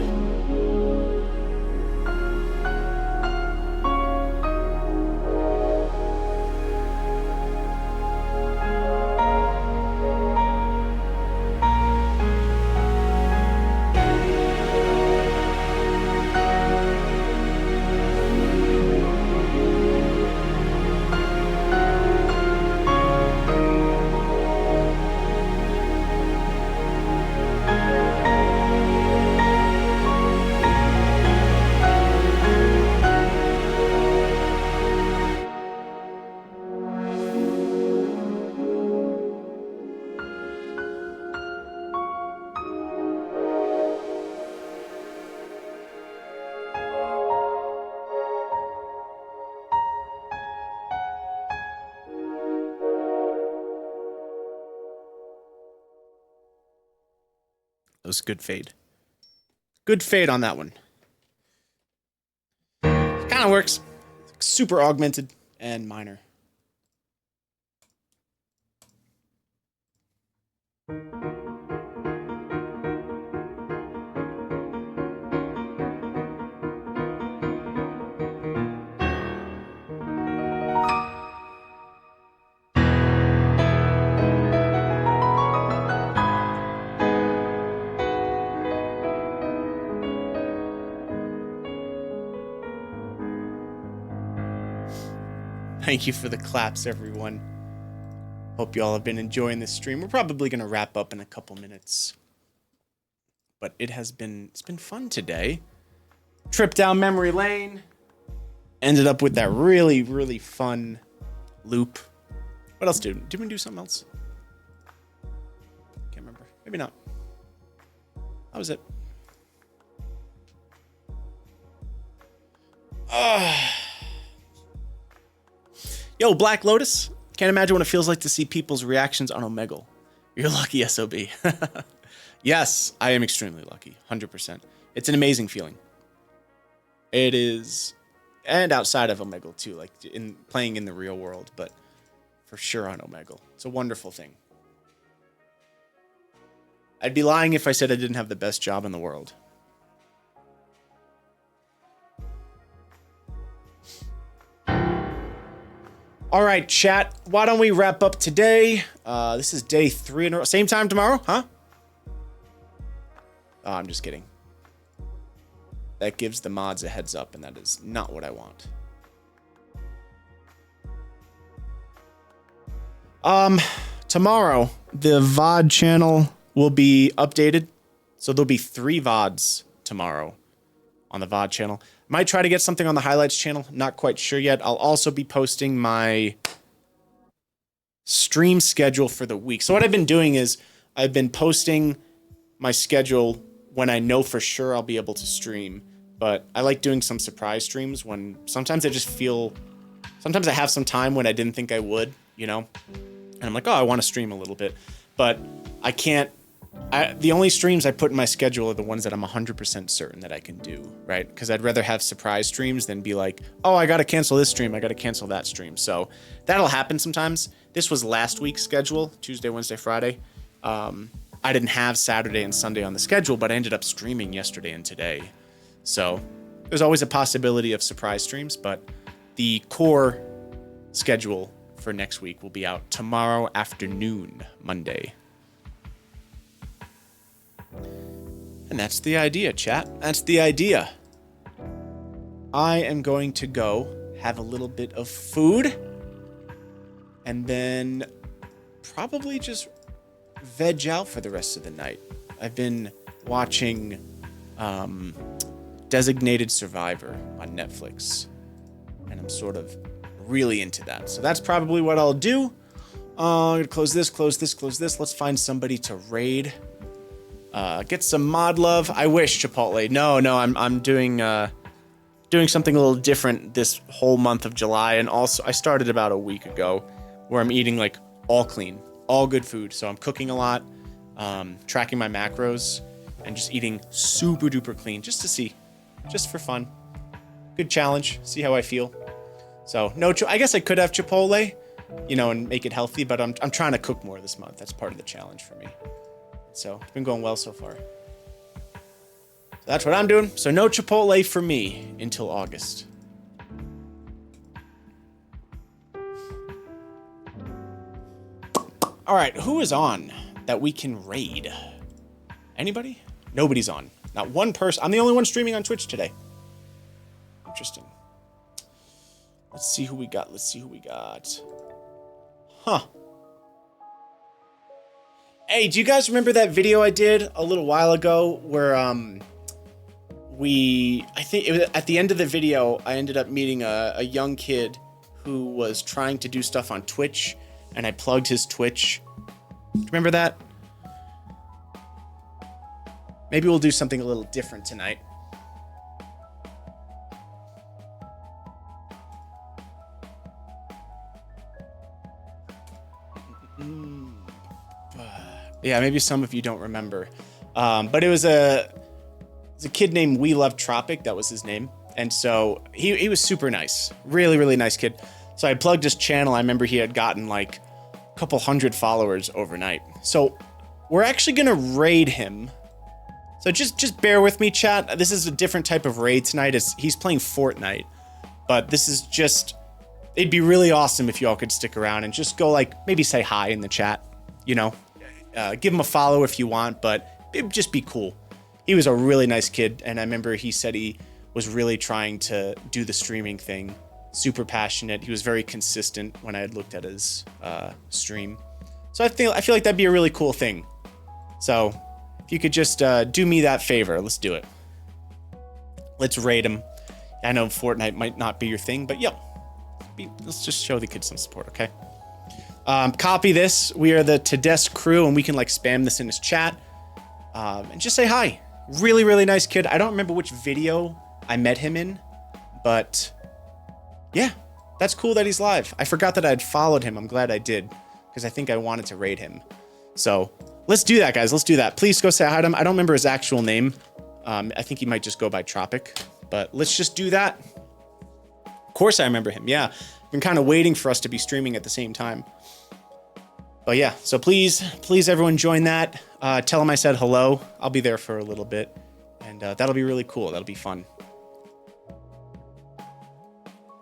That was good fade. Good fade on that one. Kind of works. Super augmented and minor. Thank you for the claps, everyone. Hope you all have been enjoying this stream. We're probably going to wrap up in a couple minutes. But it's been fun today. Trip down memory lane. Ended up with that really, really fun loop. What else did we do something else? Can't remember. Maybe not. That was it. Yo, Black Lotus. Can't imagine what it feels like to see people's reactions on Omegle. You're lucky, SOB. Yes, I am extremely lucky. 100%. It's an amazing feeling. It is. And outside of Omegle, too. Like, in playing in the real world. But for sure on Omegle. It's a wonderful thing. I'd be lying if I said I didn't have the best job in the world. All right, chat. Why don't we wrap up today? This is day 3 in a row. Same time tomorrow, huh? Oh, I'm just kidding. That gives the mods a heads up, and that is not what I want. Tomorrow, the VOD channel will be updated. So there'll be 3 VODs tomorrow on the VOD channel. Might try to get something on the highlights channel. Not quite sure yet. I'll also be posting my stream schedule for the week. So what I've been doing is I've been posting my schedule when I know for sure I'll be able to stream. But I like doing some surprise streams when sometimes sometimes I have some time when I didn't think I would, you know? And I'm like, oh, I want to stream a little bit. But I can't. The only streams I put in my schedule are the ones that I'm 100% certain that I can do, right? Because I'd rather have surprise streams than be like, oh, I got to cancel this stream, I got to cancel that stream. So that'll happen sometimes. This was last week's schedule, Tuesday, Wednesday, Friday. I didn't have Saturday and Sunday on the schedule, but I ended up streaming yesterday and today. So there's always a possibility of surprise streams, but the core schedule for next week will be out tomorrow afternoon, Monday. And that's the idea, chat. That's the idea. I am going to go have a little bit of food and then probably just veg out for the rest of the night. I've been watching Designated Survivor on Netflix, and I'm sort of really into that. So that's probably what I'll do. I'm gonna close this. Let's find somebody to raid. Get some mod love. I wish, Chipotle. No, I'm doing something a little different this whole month of July, and also I started about a week ago where I'm eating like all clean, all good food. So I'm cooking a lot, tracking my macros, and just eating super duper clean just to see, just for fun. Good challenge. See how I feel. So I guess I could have Chipotle, you know, and make it healthy, but I'm trying to cook more this month. That's part of the challenge for me. So it's been going well so far. That's what I'm doing. So no Chipotle for me until August. All right, who is on that we can raid? Anybody? Nobody's on. Not one person. I'm the only one streaming on Twitch today. Interesting. Let's see who we got. Let's see who we got. Huh. Hey, do you guys remember that video I did a little while ago where I think it was at the end of the video, I ended up meeting a young kid who was trying to do stuff on Twitch, and I plugged his Twitch. Do you remember that? Maybe we'll do something a little different tonight. Yeah, maybe some of you don't remember. But it was a kid named We Love Tropic. That was his name. And so he was super nice. Really, really nice kid. So I plugged his channel. I remember he had gotten like a couple hundred followers overnight. So we're actually going to raid him. So just bear with me, chat. This is a different type of raid tonight. He's playing Fortnite. But this is just... It'd be really awesome if you all could stick around and just go like, maybe say hi in the chat, you know? Give him a follow if you want, but it'd just be cool. He was a really nice kid, and I remember he said he was really trying to do the streaming thing. Super passionate. He was very consistent when I had looked at his stream. So I feel like that'd be a really cool thing. So if you could just do me that favor, let's do it. Let's raid him. I know Fortnite might not be your thing, but yo, let's just show the kids some support, okay? Copy this. We are the Tedesque crew, and we can like spam this in his chat. And just say hi. Really, really nice kid. I don't remember which video I met him in, but yeah, that's cool that he's live. I forgot that I'd followed him. I'm glad I did, because I think I wanted to raid him. So let's do that, guys. Let's do that. Please go say hi to him. I don't remember his actual name. I think he might just go by Tropic, but let's just do that. Of course I remember him. Yeah. Been kind of waiting for us to be streaming at the same time. But yeah, so please everyone join that. Tell him I said hello. I'll be there for a little bit, and that'll be really cool. That'll be fun.